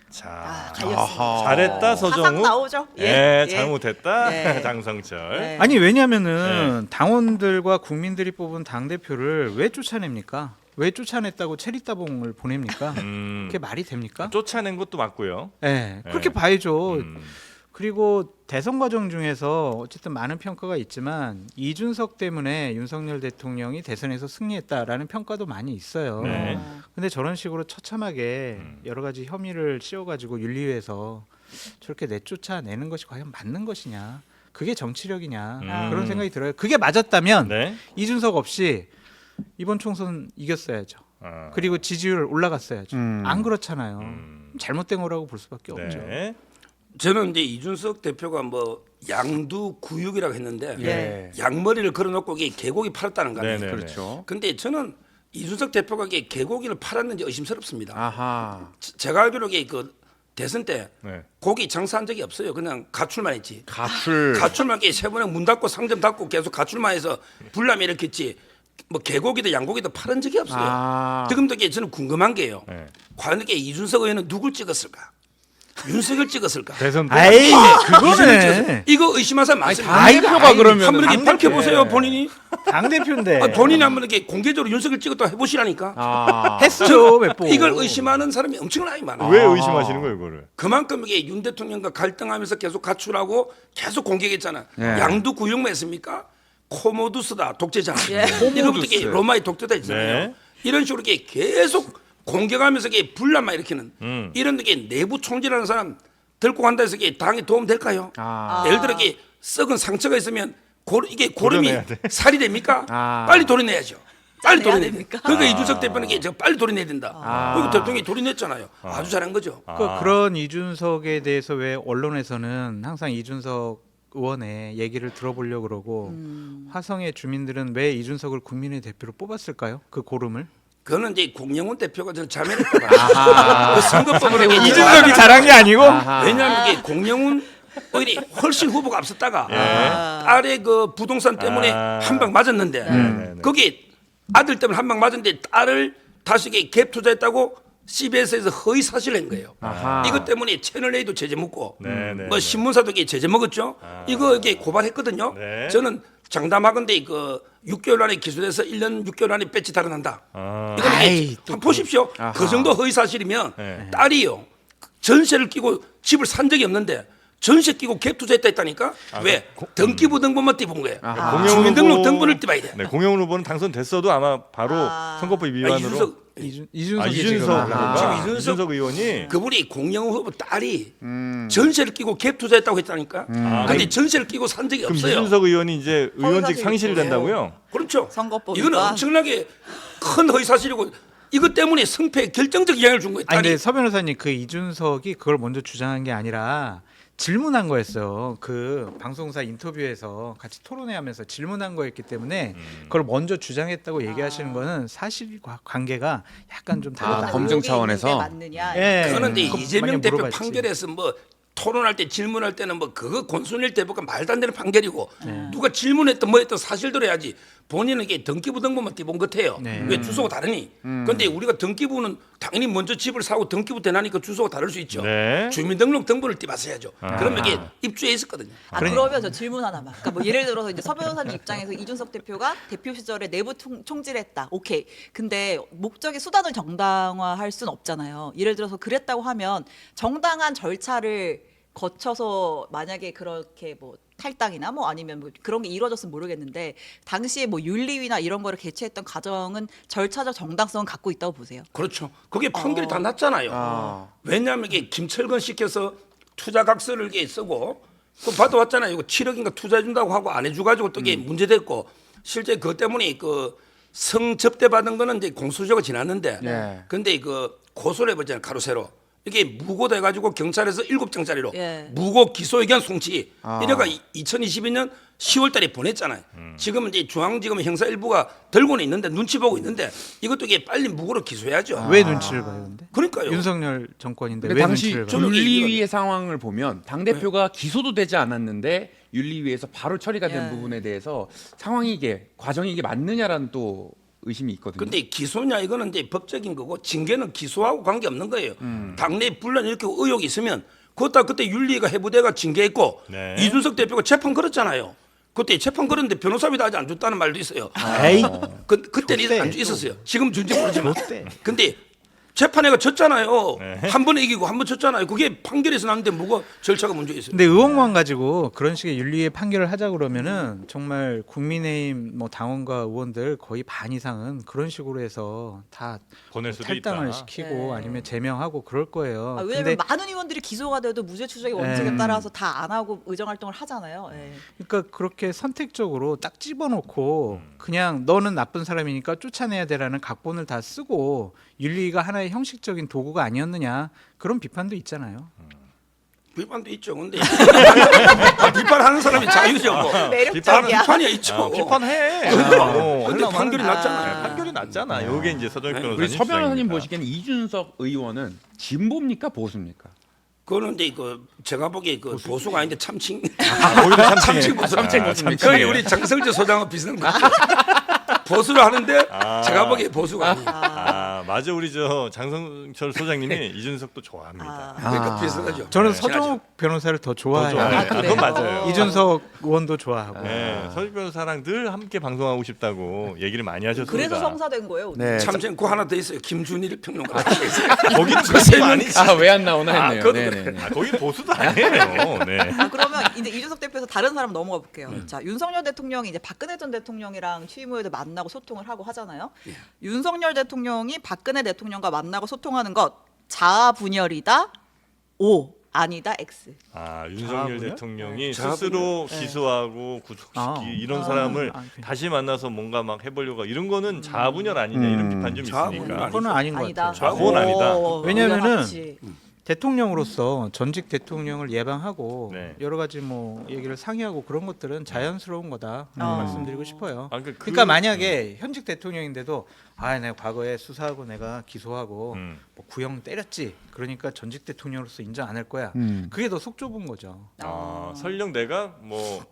자, 아, 갈렸습니다. 아하. 잘했다 사상 서정우. 나오죠? 예, 잘못했다 네. 장성철. 네. 아니 왜냐면은 당원들과 국민들이 뽑은 당 대표를 왜 쫓아냅니까? 왜 쫓아냈다고 체리따봉을 보냅니까? 그게 말이 됩니까? 쫓아낸 것도 맞고요. 네, 그렇게 네. 봐야죠. 그리고 대선 과정 중에서 어쨌든 많은 평가가 있지만 이준석 때문에 윤석열 대통령이 대선에서 승리했다라는 평가도 많이 있어요. 네. 근데 저런 식으로 처참하게 여러 가지 혐의를 씌워가지고 윤리위에서 저렇게 내쫓아내는 것이 과연 맞는 것이냐? 그게 정치력이냐? 그런 생각이 들어요. 그게 맞았다면 네. 이준석 없이 이번 총선 이겼어야죠. 아, 그리고 지지율 올라갔어야죠. 안 그렇잖아요. 잘못된 거라고 볼 수밖에 없죠. 네. 저는 이제 이준석 대표가 뭐 양두구육이라고 했는데 예. 양머리를 걸어놓고 이게 개고기 팔았다는 거 아니에요. 네, 네. 그렇죠. 근데 저는 이준석 대표가 이게 개고기를 팔았는지 의심스럽습니다. 아하. 제가 알기로 이게 그 대선 때 네. 고기 장사한 적이 없어요. 그냥 가출만 했지. 가출. 가출만 이렇게 세 번에 문 닫고 상점 닫고 계속 가출만 해서 불남이 일으켰지. 뭐 개고기도 양고기도 팔은 적이 없어요. 아. 지금도 이게 저는 궁금한 게요. 네. 과연 이게 이준석 의원은 누굴 찍었을까? 윤석열 찍었을까? 대선 때 아이 그거는 이거 의심한 사람 많습니다. 당대표가 그러면 한번 이렇게 당대표. 밝혀보세요 본인이. 당 대표인데 본인이 한번 이렇게 공개적으로 윤석열 찍었다 해보시라니까. 아. 했어요 몇 번. 이걸 의심하는 사람이 엄청나게 많아요. 왜 의심하시는 거예요, 이거를? 그만큼 이게 윤 대통령과 갈등하면서 계속 가출하고 계속 공격했잖아. 예. 양두 구육만 했습니까? 코모두스다 독재자. 예. 이거부터 이게 로마의 독재자 있잖아요. 네. 이런 식으로 이게 계속 공격하면서 이게 분란만 일으키는 이런 게 내부 총질하는 사람 들고 간다 해서 이게 당에 도움 될까요? 아. 예를 들어 이게 썩은 상처가 있으면 이게 고름이 도려내야 돼. 살이 됩니까? 아. 빨리 도려내야죠. 빨리 내야 도려내야 됩니까? 됩니까? 그러니까 이준석 대표는 게 빨리 도려내야 된다. 아. 그리고 대통령이 도려냈잖아요. 아주 잘한 거죠. 그런 이준석에 대해서 왜 언론에서는 항상 이준석 의원의 얘기를 들어보려고 그러고 화성의 주민들은 왜 이준석을 국민의 대표로 뽑았을까요? 그 고름을? 그거는 이제 공영훈 대표가 저 자멸했다 봐요. 그 선거법으로 이게 이준석이 잘한 게 아니고 왜냐하면 이게 공영훈 오히려 훨씬 후보가 앞섰다가 예. 딸의 그 부동산 때문에 아. 한 방 맞았는데 네. 거기 아들 때문에 한 방 맞았는데 딸을 다시 이게 갭 투자했다고 CBS에서 허위 사실을 한 거예요. 아하. 이것 때문에 채널 A도 제재 먹고 네, 네, 뭐 네. 신문사도 이게 제재 먹었죠. 이거 이게 고발했거든요. 네. 저는 장담하건데 그 6개월 안에 기소돼서 1년 6개월 안에 배치 달아난다. 아. 이거는 아이, 이게 한번 보십시오. 아하. 그 정도 허위 사실이면 네. 딸이요 전세를 끼고 집을 산 적이 없는데 전세 끼고 갭 투자했다 했다니까. 왜? 등기부 등본만 띄본 거예요. 공영훈 주민등록 후보- 등본을 띄봐야 돼. 네, 공영훈 후보는 당선됐어도 아마 바로 선거법 위반으로 이준석 이준석이 이준석 지금 후보가 이준석- 이준석 의원이 그분이 공영훈 후보 딸이 전세를 끼고 갭 투자했다고 했다니까. 근데 전세를 끼고 산 적이 그럼 없어요. 이준석 의원이 이제 의원직 사실이 상실된다고요? 그렇죠. 선거법 이거는 위반. 엄청나게 큰 허위 사실이고 이것 때문에 승패에 결정적 영향을 준 거예요. 아니 딸이. 근데 서 변호사님 그 이준석이 그걸 먼저 주장한 게 아니라 질문한 거였어요. 그 방송사 인터뷰에서 같이 토론회하면서 질문한 거였기 때문에 그걸 먼저 주장했다고 얘기하시는 거는 사실과 관계가 약간 좀 다르다. 검증 의혹이 차원에서? 있는데 맞느냐? 예. 그거는 이제 그거 이재명 만약 대표 물어봤지. 판결에서 뭐 토론할 때 질문할 때는 뭐 그거 권순일 대표가 말도 안 되는 판결이고 누가 질문했든 뭐 했든 사실대로 해야지 본인은 이게 등기부 등본만 띄본 것 같아요. 네. 왜 주소가 다르니? 근데 우리가 등기부는 당연히 먼저 집을 사고 등기부 대나니까 주소가 다를 수 있죠. 네. 주민등록 등본을 띄봤어야죠. 그러면 이게 입주해 있었거든요. 그러면 저 질문 하나만. 그러니까 뭐 예를 들어서 이제 서 변호사님 입장에서 이준석 대표가 대표 시절에 내부 총질했다. 오케이. 근데 목적의 수단을 정당화할 수는 없잖아요. 예를 들어서 그랬다고 하면 정당한 절차를 거쳐서 만약에 그렇게 뭐 탈당이나 뭐 아니면 뭐 그런 게 이루어졌으면 모르겠는데 당시에 뭐 윤리위나 이런 거를 개최했던 과정은 절차적 정당성은 갖고 있다고 보세요. 그렇죠. 그게 판결이 다 났잖아요. 왜냐하면 이게 김철근 시켜서 투자 각서를 이게 쓰고 그 받아왔잖아요. 이거 7억인가 투자해준다고 하고 안 해줘가지고 또 이게 문제됐고 실제 그것 때문에 그 성접대 받은 거는 이제 공소시효가 지났는데 네. 근데 그 고소를 해버렸잖아요. 가로세로. 이게 무고돼가지고 경찰에서 7장짜리로 예. 무고 기소 의견 송치 이래가 2022년 10월달에 보냈잖아요. 지금 이제 중앙지검 형사 일부가 들고는 있는데 눈치 보고 있는데 이것도 이게 빨리 무고로 기소해야죠. 왜 눈치를 봐요, 근데? 그러니까요. 윤석열 정권인데 근데 왜 당시 눈치를 봐요? 저는 윤리위의 상황을 보면 당 대표가 기소도 되지 않았는데 윤리위에서 바로 처리가 된 예. 부분에 대해서 상황이 이게 과정이 이게 맞느냐라는 또 의심이 있거든요. 근데 기소냐 이거는 이제 법적인 거고 징계는 기소하고 관계 없는 거예요. 당내 분란 이렇게 의혹이 있으면 그것도 그때 윤리가 해부대가 징계했고 네. 이준석 대표가 재판 걸었잖아요. 그때 재판 걸었는데 변호사비도 아직 안 줬다는 말도 있어요. 에이, 그때는 줬대, 안 또. 있었어요. 지금 준지 모르지만. 줬대. 근데 재판회가 졌잖아요. 네. 한 번 이기고 한 번 졌잖아요. 그게 판결에서 났는데 뭐가 절차가 문제 있어요. 근데 의혹만 가지고 그런 식의 윤리의 판결을 하자 그러면은 정말 국민의힘 뭐 당원과 의원들 거의 반 이상은 그런 식으로 해서 다 보낼 수도 탈당을 있다. 시키고 네. 아니면 제명하고 그럴 거예요. 왜냐면 근데 많은 의원들이 기소가 돼도 무죄 추정의 원칙에 따라서 다 안 하고 의정 활동을 하잖아요. 예. 그러니까 그렇게 선택적으로 딱 집어넣고 그냥 너는 나쁜 사람이니까 쫓아내야 되라는 각본을 다 쓰고 윤리가 하나의 형식적인 도구가 아니었느냐 그런 비판도 있잖아요. 비판도 있죠. 근데 비판하는 사람이 자유죠. 뭐. 매력적이야. 비판이야 있죠. 아, 비판해. 근데 하려면 판결이 하는- 났잖아요. 판결이 났잖아. 요게 이제 서정익 변호사님 우리 서 변호사님 주장입니다. 보시기에는 이준석 의원은 진보입니까 보수입니까? 그거는 이제 그 제가 보기에 그 보수가 아닌데 참칭 거기도 참칭 보수. 거기 우리 장성재 소장하고 비슷한 거 같아요. 보수를 하는데 제가 보기에 보수가 아니에요. 아 맞아 우리 저 장성철 소장님이 이준석도 좋아합니다. 그러니까 비슷하죠. 저는 네. 서정욱 변호사를 더 좋아해요. 좋아해요. 아, 그래요? 그건 맞아요. 이준석 의원도 좋아하고. 네, 서정익 변호사랑 늘 함께 방송하고 싶다고 얘기를 많이 하셨습니다. 그래서 성사된 거예요. 오늘. 네. 참칭 그 하나 더 있어요. 김준일 평론가. 거기는 보수가 아니지. 아 왜 안 나오나 했네요. 그것도 네네. 아, 거기 보수도 아니에요. 네. 그러면 이제 이준석 대표에서 다른 사람 넘어가 볼게요. 자, 윤석열 대통령이 이제 박근혜 전 대통령이랑 취임 후에도 만나고 소통을 하고 하잖아요. 윤석열 대통령이 박근혜 대통령과 만나고 소통하는 것 자아 분열이다. O. 아니다 X. 윤석열 자아분열? 대통령이 자아분열? 스스로 기소하고 구속시키 이런 사람을 다시 만나서 뭔가 막 해보려고 이런 거는 자아분열 아니냐 이런 비판 좀 자아분열 있으니까. 그거는 아닌 것 아니다. 같아요. 그건 아니다. 왜냐면은 같이. 대통령으로서 전직 대통령을 예방하고 네. 여러 가지 뭐 얘기를 상의하고 그런 것들은 자연스러운 거다 말씀드리고 싶어요. 그러니까 만약에 현직 대통령인데도 내가 과거에 수사하고 내가 기소하고 뭐 구형 때렸지. 그러니까 전직 대통령으로서 인정 안 할 거야. 그게 더 속 좁은 거죠. 설령 내가 뭐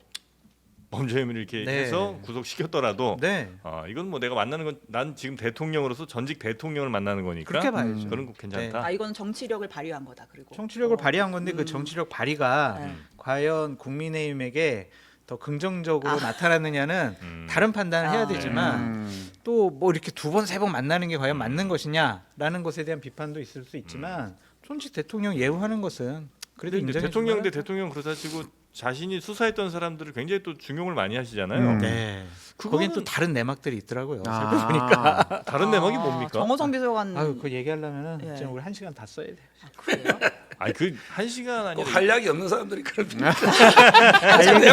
범죄 혐의를 이렇게 네. 해서 구속시켰더라도 네. 이건 뭐 내가 만나는 건 난 지금 대통령으로서 전직 대통령을 만나는 거니까 그렇게 봐야죠. 그런 거 괜찮다. 이건 정치력을 발휘한 거다. 그리고 정치력을 발휘한 건데 그 정치력 발휘가 네. 과연 국민의힘에게 더 긍정적으로 나타나느냐는 다른 판단을 해야 되지만 또 뭐 이렇게 두 번 세 번 만나는 게 과연 맞는 것이냐라는 것에 대한 비판도 있을 수 있지만 전직 대통령 예우하는 것은 그래도 근데 인정해 대통령 대 줄 대통령 그러다 치고 자신이 수사했던 사람들을 굉장히 또 중용을 많이 하시잖아요. 네. 그거는- 거긴 또 다른 내막들이 있더라고요. 아. 살펴보니까. 다른 내막이 뭡니까? 정호성 비서관. 아유, 그 얘기하려면은 예. 지금 우리 1시간 다 써야 돼. 그래요? 아니 그 1시간 아니라 꼭 한량이 없는 사람들이 그런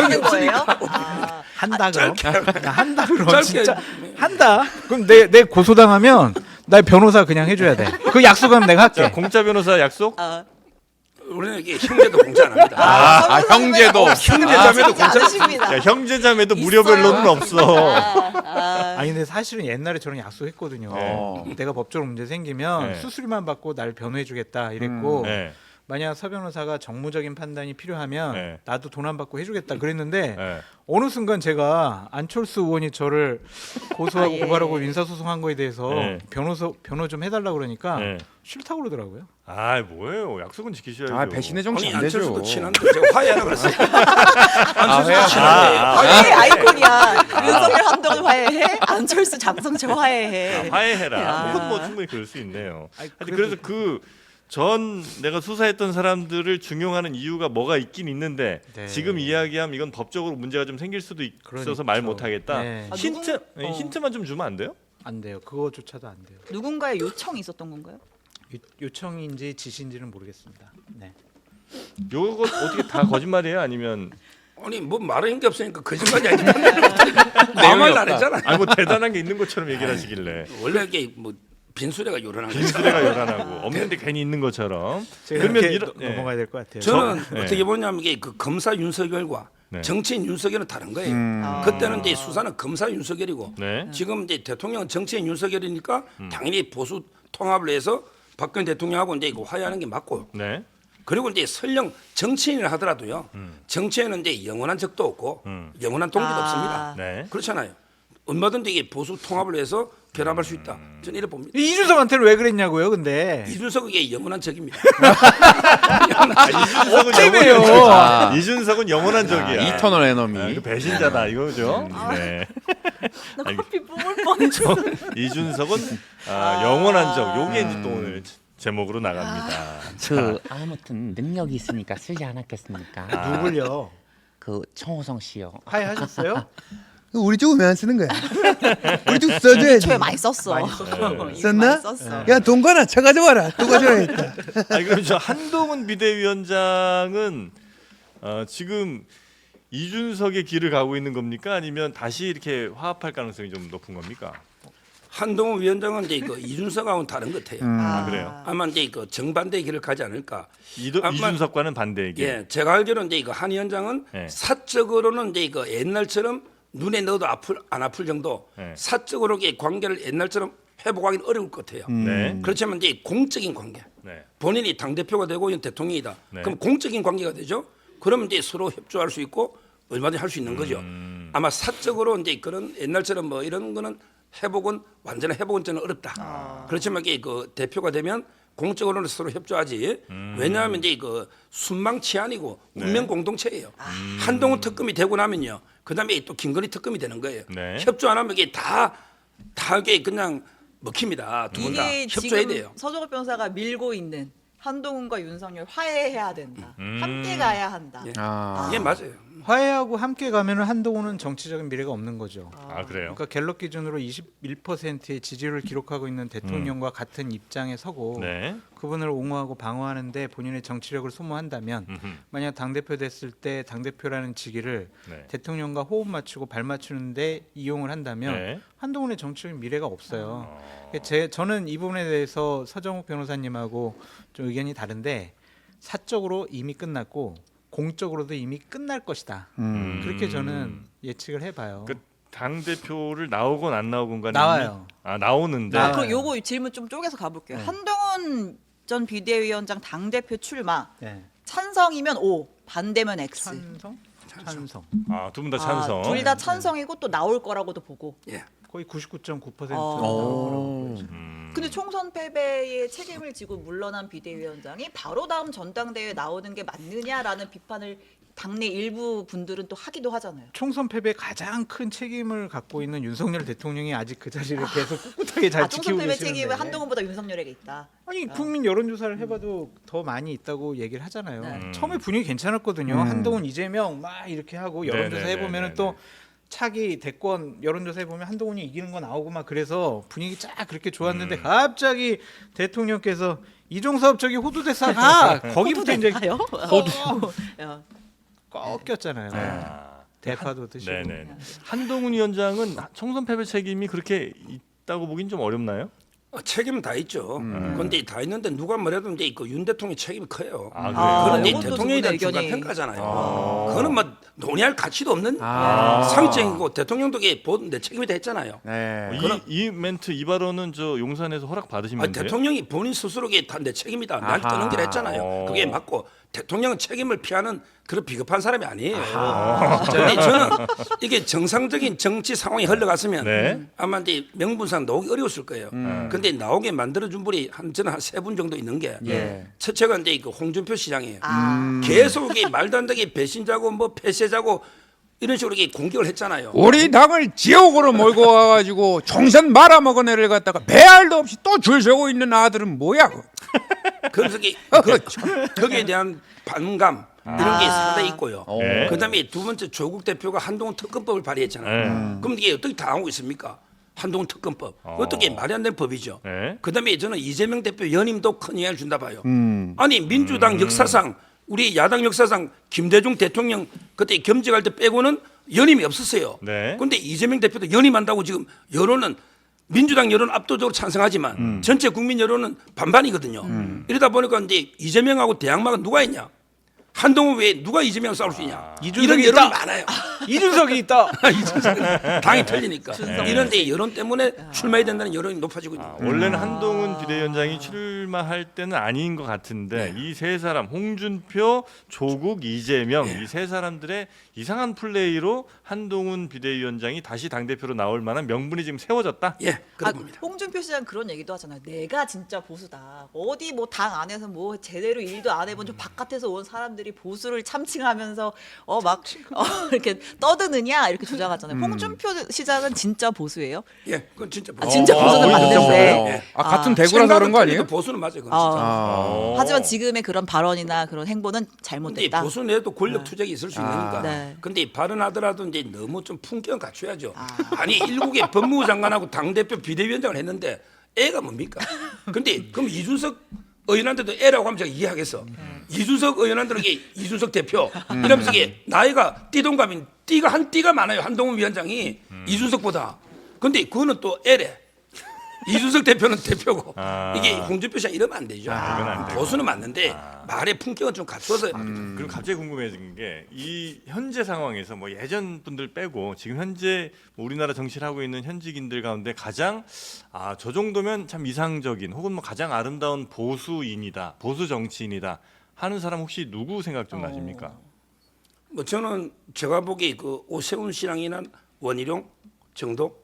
하는 거예요? 한다 그럼. 야, 한다 그럼 짧게 진짜 한다. 그럼 내 고소당하면 나 변호사 그냥 해줘야 돼. 그 약속하면 내가 할게. 자, 공짜 변호사 약속? 우리는 이게 형제도 공짜 안 합니다. 형제도 형제자매도 공짜. 않으십니다. 야, 형제자매도 무료 있어요? 변론은 없어. 아니 근데 사실은 옛날에 저랑 약속했거든요. 네. 내가 법적으로 문제 생기면 네. 수수료만 받고 날 변호해주겠다 이랬고 네. 만약 서 변호사가 정무적인 판단이 필요하면 네. 나도 돈 안 받고 해주겠다 그랬는데 네. 어느 순간 제가 안철수 의원이 저를 고소하고 예. 고발하고 민사소송한 거에 대해서 네. 변호 좀 해달라고 그러니까 네. 싫다고 그러더라고요. 뭐예요? 약속은 지키셔야죠. 배신의 정치 아니 안 되죠. 안철수도 친한데 제가 화해하라 그랬어요. 안철수도 화해. 친한데 화해의 아이콘이야. 윤석열 한동훈 화해해. 안철수 장성철 화해해. 화해해라. 야. 그건 뭐 충분히 그럴 수 있네요. 아니, 하여튼 그래서 그 전 내가 수사했던 사람들을 중용하는 이유가 뭐가 있긴 있는데 네. 지금 이야기하면 이건 법적으로 문제가 좀 생길 수도 있어서 그러니까. 말 못하겠다. 네. 힌트 누군- 힌트만 좀 주면 안 돼요? 안 돼요. 그거조차도 안 돼요. 누군가의 요청이 있었던 건가요? 요청인지 지시인지는 모르겠습니다. 네. 요거 어떻게 다 거짓말이에요? 아니면 아니 뭐 말하는 게 없으니까 거짓말이 아니면 아무 말도 안 했잖아. 뭐 대단한 게 있는 것처럼 얘기를 하시길래 원래 이게 뭐 빈수레가 요란한 거죠. 빈수레가 요란하고 없는데 괜히 있는 것처럼. 제가 그러면 이렇게 이런 넘어가야 될 것 같아요. 저는 네. 어떻게 보냐면 이게 그 검사 윤석열과 네. 정치인 윤석열은 다른 거예요. 그때는 이제 수사는 검사 윤석열이고 네. 지금 이제 대통령은 정치인 윤석열이니까 당연히 보수 통합을 해서 박근혜 대통령하고 이제 이거 화해하는 게 맞고 네. 그리고 이제 설령 정치인을 하더라도요. 정치인은 이제 영원한 적도 없고 영원한 동기도 없습니다. 네. 그렇잖아요. 얼마든지 이게 보수 통합을 해서 결합할 수 있다. 저는 이래 봅니다. 이준석한테는 왜 그랬냐고요, 근데. 이준석이 영원한 적입니다. 어째매요? 이준석은 영원한 적이야. 이터널 에너미. 그 배신자다 이거죠. 네. 나 커피 뿜을 뻔했어. 이준석은 영원한 적. 요게 이제 또 오늘 제목으로 나갑니다. 아무튼 능력이 있으니까 쓰지 않았겠습니까? 누굴요? 그 청호성 씨요. 화해하셨어요? 우리 쪽 왜 안 쓰는 거야? 우리 쪽 써줘야지. 초에 많이 썼어. 많이 썼어. 이거 썼나? 많이 썼어. 야 동관아 차 가져와라. 또 가져와야겠다. 아니 그럼 저 한동훈 비대위원장은 지금 이준석의 길을 가고 있는 겁니까? 아니면 다시 이렇게 화합할 가능성이 좀 높은 겁니까? 한동훈 위원장은 이제 그 이준석하고는 다른 것 같아요. 그래요. 아마 이제 그 정반대의 길을 가지 않을까. 아마- 이준석과는 반대의 길. 예, 제가 알기로는 이제 이거 한 위원장은 네. 사적으로는 이제 이거 옛날처럼 눈에 넣어도 안 아플 정도 네. 사적으로 이 관계를 옛날처럼 회복하기는 어려울 것 같아요. 네. 그렇지만 이제 공적인 관계, 네. 본인이 당 대표가 되고 대통령이다. 네. 그럼 공적인 관계가 되죠. 그러면 이제 서로 협조할 수 있고 얼마든지 할 수 있는 거죠. 아마 사적으로 이제 그런 옛날처럼 뭐 이런 거는 회복은 완전한 회복은 저는 어렵다. 그렇지만 이게 그 대표가 되면 공적으로는 서로 협조하지. 왜냐하면 이제 그 순망치 아니고 운명 공동체예요. 한동훈 특검이 되고 나면요. 그다음에 또 김건희 특검이 되는 거예요. 네. 협조 안 하면 이게 다 이게 그냥 먹힙니다. 두 분 다 이게 협조해야 지금 돼요. 서정호 변호사가 밀고 있는 한동훈과 윤석열 화해해야 된다. 함께 가야 한다. 예. 아. 이게 맞아요. 화해하고 함께 가면은 한동훈은 정치적인 미래가 없는 거죠. 아 그래요? 그러니까 갤럽 기준으로 21%의 지지율을 기록하고 있는 대통령과 같은 입장에 서고 네. 그분을 옹호하고 방어하는데 본인의 정치력을 소모한다면 음흠. 만약 당대표 됐을 때 당대표라는 직위를 네. 대통령과 호흡 맞추고 발 맞추는데 이용을 한다면 네. 한동훈의 정치적인 미래가 없어요. 저는 이 부분에 대해서 서정욱 변호사님하고 좀 의견이 다른데 사적으로 이미 끝났고 공적으로도 이미 끝날 것이다. 그렇게 저는 예측을 해봐요. 당 대표를 나오건 안 나오건 간에 나와요. 아 나오는데. 나와요. 그럼 요거 질문 좀 쪼개서 가볼게요. 네. 한동훈 전 비대위원장 당 대표 출마 네. 찬성이면 O, 반대면 X. 찬성. 아 두 분 다 찬성. 둘 다 찬성이고 또 나올 거라고도 보고. 예. 거의 99.9% 어. 나오라고 보여요. 근데 총선 패배의 책임을 지고 물러난 비대위원장이 바로 다음 전당대회에 나오는 게 맞느냐라는 비판을 당내 일부 분들은 또 하기도 하잖아요. 총선 패배 가장 큰 책임을 갖고 있는 윤석열 대통령이 아직 그 자리를 계속 꿋꿋하게 잘 총선 지키고 패배 계시는데 책임은 한동훈보다 윤석열에게 있다. 아니 국민 여론조사를 해봐도 더 많이 있다고 얘기를 하잖아요. 네. 처음에 분위기 괜찮았거든요. 한동훈 이재명 막 이렇게 하고 여론조사 네네네네네. 해보면은 또 차기 대권 여론조사 해보면 한동훈이 이기는 거 나오고 막 그래서 분위기 쫙 그렇게 좋았는데 갑자기 대통령께서 이종섭 저기 호두대사 가 거기부터 이제 가요? 야, 꺾였잖아요. 아. 대파도 드시고. 네네. 한동훈 위원장은 총선 패배 책임이 그렇게 있다고 보긴 좀 어렵나요? 책임은 다 있죠. 그런데 다 있는데 누가 뭐래도 이제 그 윤 대통령 책임이 커요. 아 그래요? 그런데 이것도 대통령에 대한 두 분의 중간 의견이. 평가잖아요. 그거는 뭐 논의할 가치도 없는 상징이고 대통령도 그게 내 책임이다 했잖아요. 네. 이 멘트 이 발언은 저 용산에서 허락 받으신 건데요? 대통령이 본인 스스로게 다 내 책임이다. 나한테 아하. 떠넘기라 했잖아요. 어. 그게 맞고 대통령은 책임을 피하는 그런 비겁한 사람이 아니에요. 그런데 저는 이게 정상적인 정치 상황이 흘러갔으면 네. 아마 이제 명분상 나오기 어려웠을 거예요. 근데 나오게 만들어준 분이 저는 한 3분 정도 있는 게 예. 첫째가 이제 그 홍준표 시장이에요. 아, 계속 이게 말도 안 되게 배신자고 뭐 폐쇄자고 이런 식으로 이렇게 공격을 했잖아요. 우리 당을 지옥으로 몰고 와가지고 총선 말아먹은 애를 갖다가 배알도 없이 또 줄 서고 있는 아들은 뭐야? 그거? 그래서 거기에 대한 반감 이런 게 상당히 있고요. 네. 그다음에 두 번째 조국 대표가 한동훈 특검법을 발의했잖아요. 그럼 이게 어떻게 당하고 있습니까? 한동훈 특검법 어떻게 말이 안 되는 법이죠. 네. 그다음에 저는 이재명 대표 연임도 큰 영향을 준다 봐요. 아니 민주당 역사상 우리 야당 역사상 김대중 대통령 그때 겸직할 때 빼고는 연임이 없었어요. 네. 그런데 이재명 대표도 연임한다고 지금 여론은 민주당 여론 압도적으로 찬성하지만 전체 국민 여론은 반반이거든요. 이러다 보니까 이제 이재명하고 대항마가 누가 있냐? 한동훈 외에 누가 이재명을 싸울 수 있냐? 이런 여론이 많아요. 이준석이 있다. 당이 틀리니까. 이런데 여론 때문에 출마해야 된다는 여론이 높아지고 있는 거예요. 원래는 한동훈 비대위원장이 출마할 때는 아닌 것 같은데 이 세 사람 홍준표, 조국, 이재명 이 세 사람들의 이상한 플레이로 한동훈 비대위원장이 다시 당 대표로 나올 만한 명분이 지금 세워졌다. 예, 그런 겁니다. 홍준표 시장 그런 얘기도 하잖아요. 내가 진짜 보수다. 어디 뭐 당 안에서 뭐 제대로 일도 안 해본 저 바깥에서 온 사람들이 보수를 참칭하면서 이렇게 떠드느냐 이렇게 주장하잖아요. 홍준표 시장은 진짜 보수예요? 예, 그건 진짜 아, 진짜 보수는 맞는데. 같은 대구라서 그런 거 아니에요? 보수는 맞아요. 그건 진짜. 하지만 지금의 그런 발언이나 그런 행보는 근데 잘못됐다. 보수 내에도 권력 투쟁이 있을 수 있으니까. 네. 근데 발언하더라도 이제 너무 좀 품격 갖춰야죠. 아니 일국의 법무부 장관하고 당 대표 비대위원장을 했는데 애가 뭡니까? 근데 그럼 이준석 의원한테도 애라고 하면 제가 이해하겠어. 이준석 의원한테는 이게 이준석 대표 이러면서 이게 나이가 띠동갑인 띠가 한 띠가 많아요. 한동훈 위원장이 이준석보다. 근데 그거는 또 애래. 이준석 대표는 대표고 이게 홍준표 씨가 이러면 안 되죠. 이건 안 되고. 보수는 맞는데 말의 품격은 좀 갖춰서 그리고 갑자기 궁금해진 게 이 현재 상황에서 뭐 예전 분들 빼고 지금 현재 뭐 우리나라 정치를 하고 있는 현직인들 가운데 가장 저 정도면 참 이상적인 혹은 뭐 가장 아름다운 보수인이다, 보수 정치인이다 하는 사람 혹시 누구 생각 좀 나십니까? 뭐 저는 제가 보기에 그 오세훈 씨랑이나 원희룡 정도?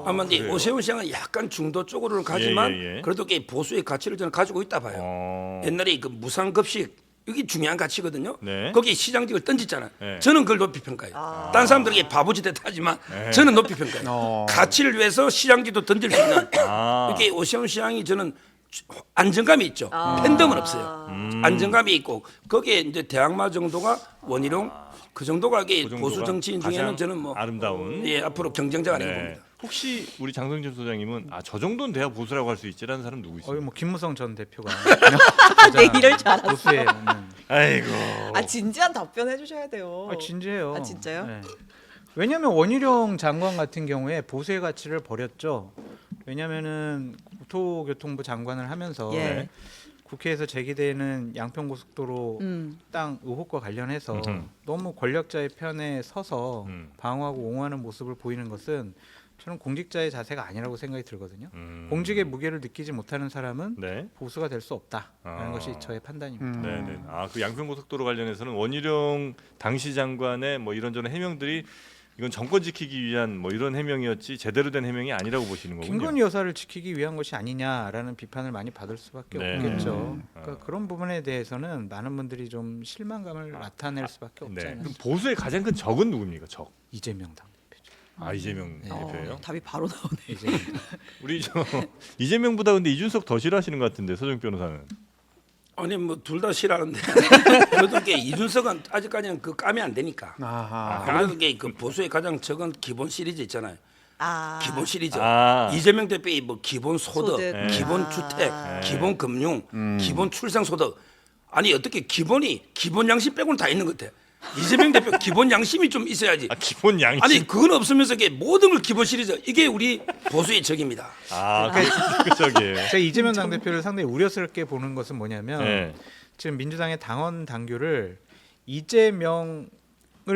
아마 이제 그래요? 오세훈 씨랑은 약간 중도 쪽으로는 가지만 예. 그래도 꽤 보수의 가치를 저는 가지고 있다 봐요. 옛날에 그 무상급식 이게 중요한 가치거든요. 네. 거기에 시장직을 던졌잖아요. 네. 저는 그걸 높이 평가해요. 딴 사람들에게 바보짓 하지만 저는 높이 평가해요. 가치를 위해서 시장직도 던질 수 있는 이게 오세훈 시장이 저는 안정감이 있죠. 아. 팬덤은 없어요. 안정감이 있고 거기에 이제 대항마 정도가 원희룡 그 정도가 이게 그 정도가 보수 정치인 중에는 가장 저는 뭐 아름다운. 예, 앞으로 경쟁자가 아닌가 네. 봅니다. 혹시 우리 장성진 소장님은 저 정도는 돼야 보수라고 할 수 있지라는 사람 누구 있어요? 뭐 김무성 전 대표가 내 이럴 줄 알았어. 보수에 있는. 아이고. 진지한 답변 해주셔야 돼요. 진지해요. 아, 진짜요? 네. 왜냐하면 원희룡 장관 같은 경우에 보수의 가치를 버렸죠. 왜냐하면은 국토교통부 장관을 하면서 예. 국회에서 제기되는 양평고속도로 땅 의혹과 관련해서 너무 권력자의 편에 서서 방어하고 옹호하는 모습을 보이는 것은 저는 공직자의 자세가 아니라고 생각이 들거든요. 공직의 무게를 느끼지 못하는 사람은 네. 보수가 될 수 없다라는 것이 저의 판단입니다. 네네. 그 양평고속도로 관련해서는 원희룡 당시 장관의 뭐 이런저런 해명들이 이건 정권 지키기 위한 뭐 이런 해명이었지 제대로 된 해명이 아니라고 보시는 거군요. 김건희 여사를 지키기 위한 것이 아니냐라는 비판을 많이 받을 수밖에 네. 없겠죠. 그러니까 그런 부분에 대해서는 많은 분들이 좀 실망감을 나타낼 수밖에 없지 네. 않아요. 그럼 보수의 가장 큰 적은 누굽니까? 적. 이재명 당대표죠. 이재명 대표예요. 답이 바로 나오네. 이재명. 우리 이재명보다 근데 이준석 더 싫어하시는 것 같은데 서정 변호사는. 아니 뭐 둘 다 싫어하는데 그래도 이게 이준석은 아직까지는 그 까면 안 되니까. 그래도 이게 그 보수의 가장 적은 기본 시리즈 있잖아요. 기본 시리즈. 이재명 대표의 뭐 기본 소득, 소득. 기본 주택, 기본 금융, 기본 출생 소득. 아니 어떻게 기본 양심 빼고는 다 있는 것 같아. 이재명 대표 기본 양심이 좀 있어야지. 기본 양심. 아니 그건 없으면서 이게 모든 걸 기본 시리즈 이게 우리 보수의 적입니다. 그 적이에요. 제가 이재명 당대표를 상당히 우려스럽게 보는 것은 뭐냐면 네. 지금 민주당의 당원 당규를 이재명을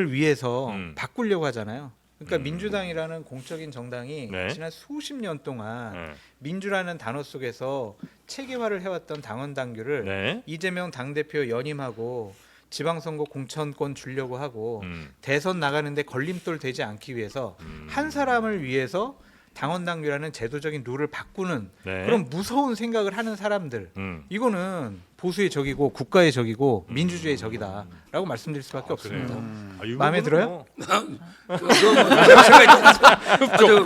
위해서 바꾸려고 하잖아요. 그러니까 민주당이라는 공적인 정당이 네. 지난 수십 년 동안 네. 민주라는 단어 속에서 체계화를 해왔던 당원 당규를 네. 이재명 당대표 연임하고 지방선거 공천권 주려고 하고 음. 대선 나가는데 걸림돌 되지 않기 위해서 한 사람을 위해서 당원 당규라는 제도적인 룰을 바꾸는 네. 그런 무서운 생각을 하는 사람들 이거는 보수의 적이고 국가의 적이고 민주주의의 적이다라고 말씀드릴 수밖에 없습니다. 마음에 들어요? 아주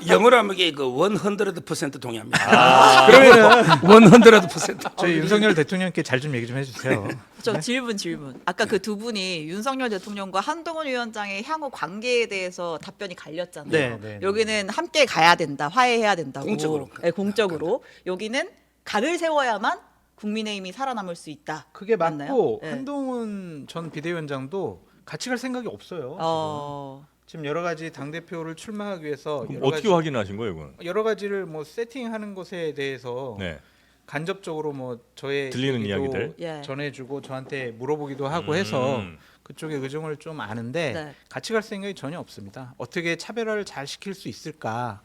영어로 하면 이게 그 100% 동의합니다. 그러면 100%. 저희 윤석열 대통령께 잘 좀 얘기 좀 해주세요. 저 질문. 아까 그 두 분이 윤석열 대통령과 한동훈 위원장의 향후 관계에 대해서 답변이 갈렸잖아요. 네. 여기는 함께 가야 된다, 화해해야 된다고. 공적으로. 네, 공적으로. 여기는 각을 세워야만 국민의힘이 살아남을 수 있다. 그게 맞나요? 맞고 네. 한동훈 전 비대위원장도 같이 갈 생각이 없어요. 지금 여러 가지 당 대표를 출마하기 위해서 그럼 여러 어떻게 가지, 확인하신 거예요, 이건? 여러 가지를 뭐 세팅하는 것에 대해서 네. 간접적으로 뭐 저의 들리는 얘기도 이야기들? 예. 전해주고 저한테 물어보기도 하고 해서 그쪽의 의중을 좀 아는데 네. 같이 갈 생각이 전혀 없습니다. 어떻게 차별화를 잘 시킬 수 있을까?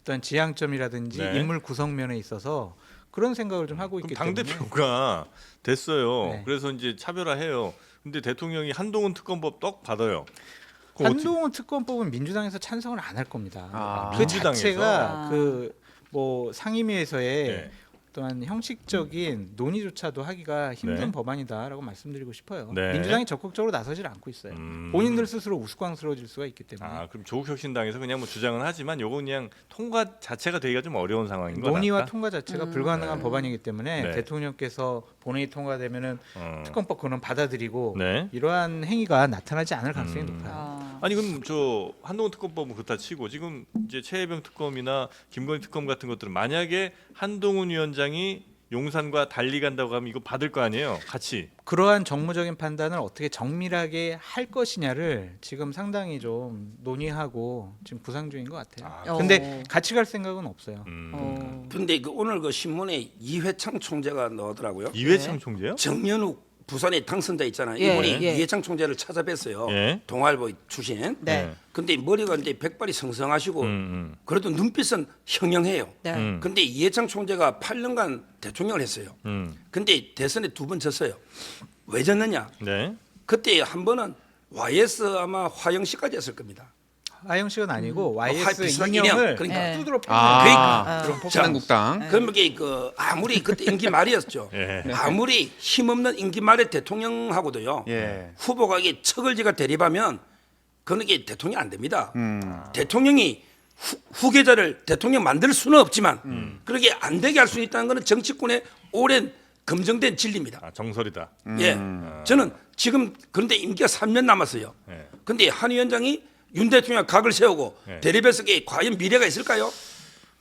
어떤 지향점이라든지 네. 인물 구성면에 있어서 그런 생각을 좀 하고 있기 그럼 당 때문에 대표가 됐어요. 네. 그래서 이제 차별화해요. 근데 대통령이 한동훈 특검법 떡 받아요. 그거 한동훈 특검법은 민주당에서 찬성을 안 할 겁니다. 그 민주당에서? 자체가 그 뭐 상임위에서의 네. 또한 형식적인 논의조차도 하기가 힘든 네. 법안이다라고 말씀드리고 싶어요. 네. 민주당이 적극적으로 나서질 않고 있어요. 본인들 스스로 우스꽝스러워질 수가 있기 때문에 그럼 조국혁신당에서 그냥 뭐 주장은 하지만 요거 그냥 통과 자체가 되기가 좀 어려운 상황인 거다. 논의와 통과 자체가 불가능한 법안이기 때문에 네. 대통령께서 본회의 통과되면은 특검법 그는 받아들이고 네. 이러한 행위가 나타나지 않을 가능성이 높아요. 아니 그럼 저 한동훈 특검법은 그렇다 치고 지금 이제 최혜병 특검이나 김건희 특검 같은 것들은 만약에 한동훈 위원장이 용산과 달리 간다고 하면 이거 받을 거 아니에요? 같이. 그러한 정무적인 판단을 어떻게 정밀하게 할 것이냐를 지금 상당히 좀 논의하고 지금 구상 중인 것 같아요. 근데 같이 갈 생각은 없어요. 근데 그 오늘 그 신문에 이회창 총재가 나오더라고요. 이회창 총재요? 정연욱 부산의 당선자 있잖아요. 예, 이분이 예. 이회창 총재를 찾아뵀어요. 예. 동아일보 출신. 네. 근데 머리가 이제 백발이 성성하시고 그래도 눈빛은 형형해요. 네. 근데 이회창 총재가 8년간 대통령을 했어요. 근데 대선에 2번 졌어요. 왜 졌느냐? 네. 그때 한 번은 YS 아마 화영 씨까지 했을 겁니다. 하영식은 아니고 YS 비슷한 인형을 인형. 그러니까. 네. 두드러 그러니까. 그런 폭탄국당. 그러면 그 아무리 그때 임기 말이었죠. 예. 아무리 힘없는 임기 말의 대통령하고도요. 예. 후보가 이게 척을지가 대립하면 그건 이게 대통령이 안 됩니다. 대통령이 후계자를 대통령 만들 수는 없지만 그렇게 안 되게 할 수 있다는 것은 정치권의 오랜 검증된 진리입니다. 아, 정설이다. 예, 저는 지금 그런데 임기가 3년 남았어요. 네. 근데 한 위원장이 윤 대통령 각을 세우고 네. 대립해서게 과연 미래가 있을까요?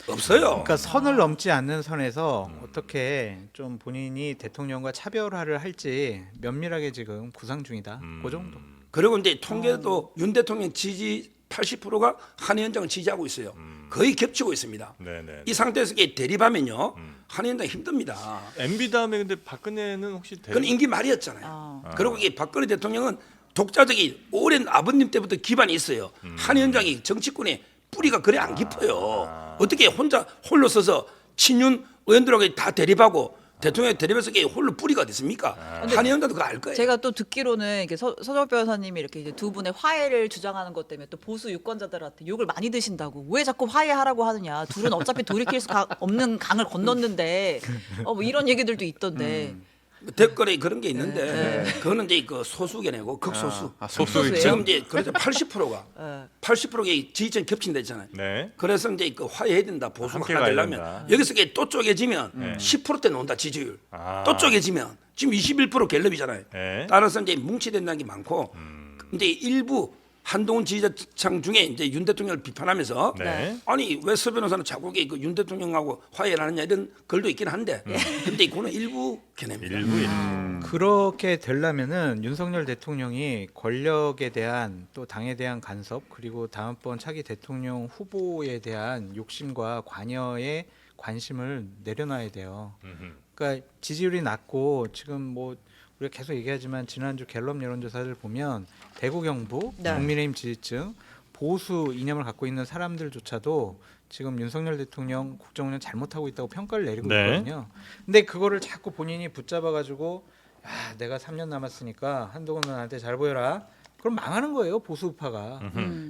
없어요. 그러니까 선을 넘지 않는 선에서 어떻게 좀 본인이 대통령과 차별화를 할지 면밀하게 지금 구상 중이다. 그 정도. 그리고 이제 통계도 윤 대통령 지지 80%가 한 위원장을 지지하고 있어요. 거의 겹치고 있습니다. 네네. 이 상태에서 이게 대립하면요, 한 위원장 힘듭니다. MB 다음에 근데 박근혜는 혹시 그건 임기 말이었잖아요. 그리고 이게 박근혜 대통령은 독자적인 오랜 아버님 때부터 기반이 있어요. 한 위원장이 정치권에 뿌리가 그래 안 깊어요. 어떻게 혼자 홀로 서서 친윤 의원들하고 다 대립하고 대통령 대립해서 이게 홀로 뿌리가 됐습니까? 한 위원장도 그거 알 거예요. 제가 또 듣기로는 이렇게 서정 변호사님이 이렇게 이제 두 분의 화해를 주장하는 것 때문에 또 보수 유권자들한테 욕을 많이 드신다고 왜 자꾸 화해하라고 하느냐 둘은 어차피 돌이킬 수 없는 강을 건넜는데 뭐 이런 얘기들도 있던데 댓글에 그런 게 있는데 그거는 이제 그 소수견이고 극소수. 소수예요? 지금 이제 그래서 80%가 네. 80%가 지지층 겹친다 했잖아요. 네. 그래서 이제 그 화해해야 된다. 보수가 함께 하나 가야 되려면 된다. 여기서 이게 또 쪼개지면 10%대 나온다 지지율. 아. 또 쪼개지면 지금 21% 갤럽이잖아요. 네. 따라서 이제 뭉치된다는 게 많고 이제 일부 한동훈 지지자층 중에 이제 윤 대통령을 비판하면서 네. 아니 왜 서 변호사는 자꾸 그윤 대통령하고 화해를 하느냐 이런 글도 있긴 한데 근데 그거는 일부 견해입니다. 일부 그렇게 되려면은 윤석열 대통령이 권력에 대한 또 당에 대한 간섭 그리고 다음번 차기 대통령 후보에 대한 욕심과 관여에 관심을 내려놔야 돼요. 그러니까 지지율이 낮고 지금 뭐 우리가 계속 얘기하지만 지난주 갤럽 여론조사를 보면 대구 경북 네. 국민의힘 지지층 보수 이념을 갖고 있는 사람들조차도 지금 윤석열 대통령 국정운영 잘못하고 있다고 평가를 내리고 네. 있거든요. 근데 그거를 자꾸 본인이 붙잡아 가지고 내가 3년 남았으니까 한동훈한테 잘 보여라. 그럼 망하는 거예요 보수 우파가.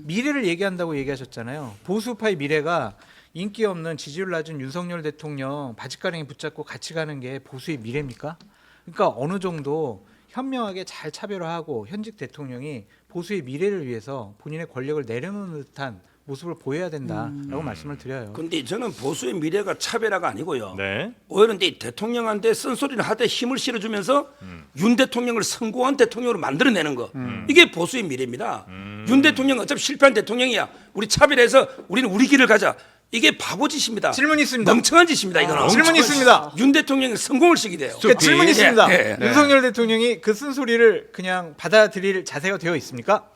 미래를 얘기한다고 얘기하셨잖아요. 보수 우파의 미래가 인기 없는 지지율 낮은 윤석열 대통령 바짓가랑이 붙잡고 같이 가는 게 보수의 미래입니까? 그러니까 어느 정도 현명하게 잘 차별화하고 현직 대통령이 보수의 미래를 위해서 본인의 권력을 내려놓는 듯한 모습을 보여야 된다라고 말씀을 드려요. 근데 저는 보수의 미래가 차별화가 아니고요. 네. 오히려 이제 대통령한테 쓴소리를 하되 힘을 실어주면서 윤 대통령을 성공한 대통령으로 만들어내는 거 이게 보수의 미래입니다. 윤 대통령 어차피 실패한 대통령이야. 우리 차별해서 우리는 우리 길을 가자. 이게 바보 짓입니다. 질문 있습니다. 멍청한 짓입니다. 이거는. 질문 있습니다. 윤 대통령이 성공을 시게 돼요. 그러니까 질문 있습니다. 예, 예. 윤석열 대통령이 그 쓴소리를 그냥 받아들일 자세가 되어 있습니까?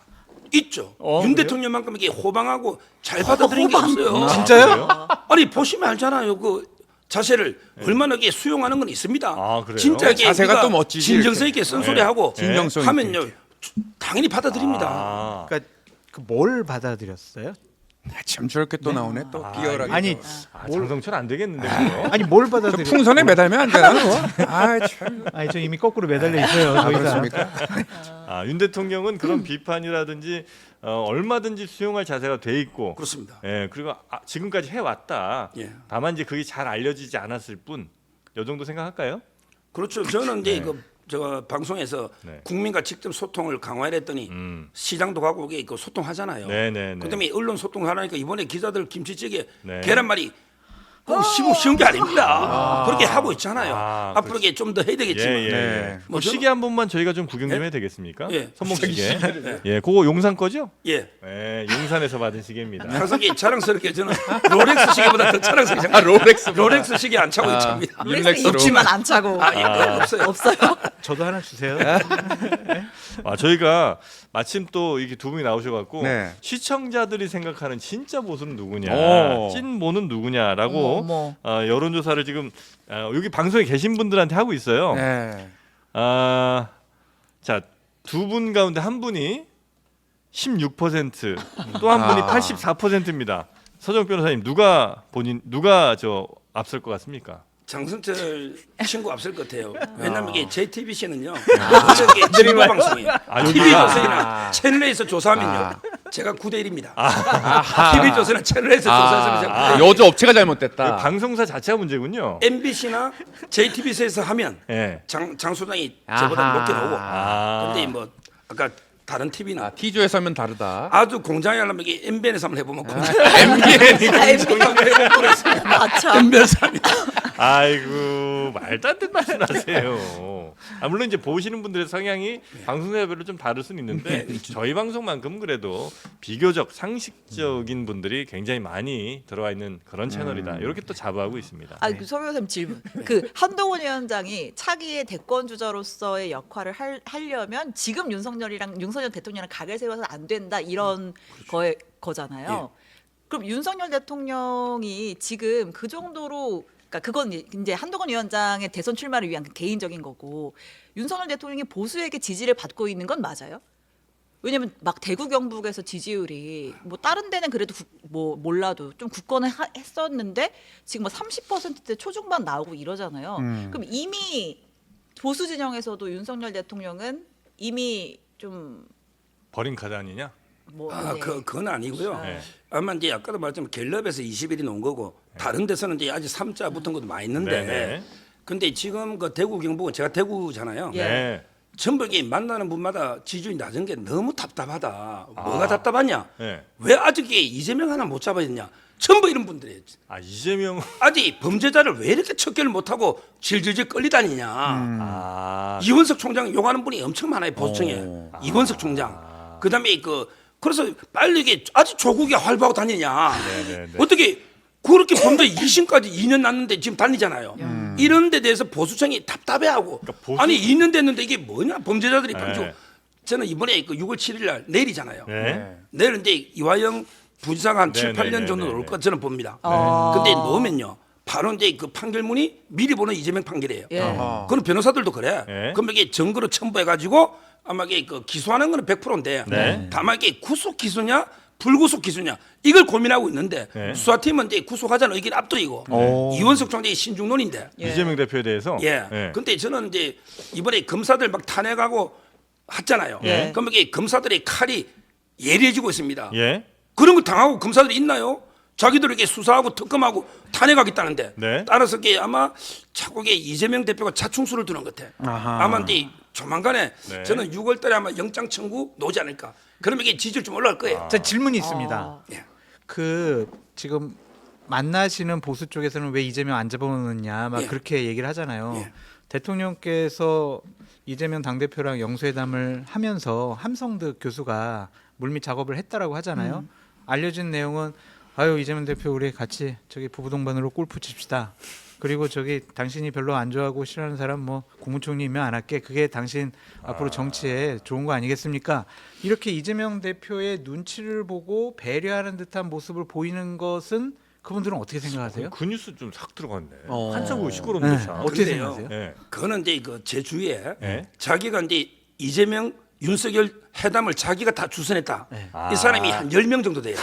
있죠. 윤 그래요? 대통령만큼 이게 호방하고 잘 받아들인 게 없어요. 진짜요? 아니 보시면 알잖아요. 그 자세를 얼마나 이게 수용하는 건 있습니다. 아, 그래요? 진짜 이게 자세가 우리가 또 멋지지, 진정성 있게 쓴소리하고 진정성 하면요 당연히 받아들입니다. 아. 그러니까 그 뭘 받아들였어요? 참 저렇게 또 나오네 또 비열하게. 아니 장성철 안 되겠는데 그거. 아니 뭘 저 받아들였어요? 풍선에 매달면 안 되나 그거? 아 참. 아니 저 이미 거꾸로 매달려 있어요. 더 이상. 그렇습니까? 윤 대통령은 그런 비판이라든지 얼마든지 수용할 자세가 돼 있고 그렇습니다. 예, 그리고 지금까지 해왔다. 예. 다만 이제 그게 잘 알려지지 않았을 뿐. 요 정도 생각할까요? 그렇죠. 저는 이제 저 방송에서 네. 국민과 직접 소통을 강화했더니 시장도 가고 이게 그 소통하잖아요. 네네네. 그다음에 언론 소통하라니까 이번에 기자들 김치찌개 네. 계란말이 쉬운 게 아닙니다. 그렇게 하고 있잖아요. 앞으로 이게 좀 더 해야 되겠지만. 예, 예. 네. 뭐 시계 한 번만 저희가 좀 구경 좀 해도 되겠습니까? 예. 손목시계. 예, 그거 용산 거죠? 예. 예, 용산에서 받은 시계입니다. 항상 이게 자랑스럽게 저는 롤렉스 시계보다 더 자랑스럽게 롤렉스 시계 안 차고 있습니다. 롤렉스 있지만 안 차고 예, 없어요. 없어요. 저도 하나 주세요. 저희가 마침 또 이렇게 두 분이 나오셔갖고 네. 시청자들이 생각하는 진짜 보수는 누구냐, 오. 찐모는 누구냐라고 어머. 여론조사를 지금 여기 방송에 계신 분들한테 하고 있어요. 네. 자, 두 분 가운데 한 분이 16%, 또 한 분이 84%입니다. 서정 변호사님 누가 저 앞설 것 같습니까? 장승철 친구 앞설 것 같아요. 왜냐하면 이게 JTBC는요. 이게 진보 방송이에요. TV조선이나 채널A에서 조사하면요. 제가 9대1입니다. TV조선이나 채널A에서 조사하면 제가 9대1. 여주 업체가 잘못됐다. 방송사 자체가 문제군요. MBC나 JTBC에서 하면 예. 장 소장이 저보다 높게 나오고. 아. 근데 뭐 아까 다른 TV는 T조에서 하면 다르다. 아주 공장에 하려면 이게 MBN에서 한번 해보면 공장 맞죠. MBN에서 하면 아이고 말도 안 되는 말씀 하세요. 물론 이제 보시는 분들의 성향이 방송사별로 좀 다를 수는 있는데 저희 방송만큼 그래도 비교적 상식적인 분들이 굉장히 많이 들어와 있는 그런 채널이다. 이렇게 또 자부하고 있습니다. 아, 그 서명쌤 질문. 그 한동훈 위원장이 차기의 대권 주자로서의 역할을 하려면 지금 윤석열 대통령이랑 각을 세워서 안 된다 이런 거잖아요. 그럼 윤석열 대통령이 지금 그 정도로 그러니까 그건 이제 한동훈 위원장의 대선 출마를 위한 개인적인 거고 윤석열 대통령이 보수에게 지지를 받고 있는 건 맞아요? 왜냐면 막 대구 경북에서 지지율이 뭐 다른 데는 그래도 뭐 몰라도 좀 굳건을 했었는데 지금 뭐 30%대 초중반 나오고 이러잖아요. 그럼 이미 보수 진영에서도 윤석열 대통령은 이미 좀 버린 카드 아니냐? 뭐 이제 그건 아니고요. 네. 아마 이제 아까도 말했지만 갤럽에서 20일이 놓은 거고 다른 데서는 이제 아직 3자 붙은 것도 많이 있는데 네. 근데 지금 그 대구 경북은 제가 대구잖아요. 예. 네. 전부 이게 만나는 분마다 지지율이 낮은 게 너무 답답하다. 뭐가 답답하냐? 네. 왜 아직 이게 이재명 하나 못 잡아냈냐? 전부 이런 분들이 이재명 아직 범죄자를 왜 이렇게 척결을 못하고 질질질 끌리다니냐? 이원석 총장 욕하는 분이 엄청 많아요 보수청에. 이원석 총장. 그다음에 그래서 빨리 이게 아직 조국이 활보하고 다니냐? 네네네. 어떻게 그렇게 범죄 2심까지 2년 났는데 지금 다니잖아요. 이런 데 대해서 보수청이 답답해하고 아니 2년 됐는데 이게 뭐냐 범죄자들이 방금 저는 이번에 6월 7일 날 내일이잖아요. 네. 내일 이제 이화영 부지사가 한 7, 8년 정도 나올 것 저는 봅니다. 근데 놓으면요. 바로 이제 그 판결문이 미리 보는 이재명 판결이에요. 예. 그건 변호사들도 그래. 네. 그럼 이게 증거로 첨부해가지고 아마 이게 기소하는 거는 100%인데 네. 다만 이게 구속 기소냐 불구속 기소냐 이걸 고민하고 있는데 네. 수사팀은 이제 구속하자는 의견 압도이고 이원석 총장이 신중론인데 이재명 대표에 대해서 예. 근데 저는 이제 이번에 검사들 막 탄핵하고 했잖아요. 예. 그럼 이게 검사들의 칼이 예리해지고 있습니다. 예. 그런 거 당하고 검사들이 있나요? 자기들에게 수사하고 특검하고 탄핵하겠다는데 네. 따라서 이게 아마 자꾸 이게 이재명 대표가 자충수를 두는 것 같아. 아마 이제 조만간에 네. 저는 6월달에 아마 영장 청구 놓지 않을까. 그러면 이게 지지율 좀 올라갈 거예요. 자, 질문이 있습니다. 예. 그 지금 만나시는 보수 쪽에서는 왜 이재명 안 잡아오느냐 막 예. 그렇게 얘기를 하잖아요. 예. 대통령께서 이재명 당대표랑 영수회담을 하면서 함성득 교수가 물밑 작업을 했다라고 하잖아요. 알려진 내용은 아유 이재명 대표 우리 같이 저기 부부 동반으로 골프 칩시다. 그리고 저기 당신이 별로 안 좋아하고 싫어하는 사람 뭐 국무총리 임명 안 할게. 그게 당신 앞으로 정치에 좋은 거 아니겠습니까? 이렇게 이재명 대표의 눈치를 보고 배려하는 듯한 모습을 보이는 것은 그분들은 어떻게 생각하세요? 그 뉴스 좀 싹 들어갔네. 한참 그 시끄러운데 네. 참. 어떻게 근데요. 생각하세요? 예. 그거는 이제 제 주위에 예. 자기가 이제 이재명 윤석열 회담을 자기가 다 주선했다. 네. 이 사람이 한 10명 정도 돼요.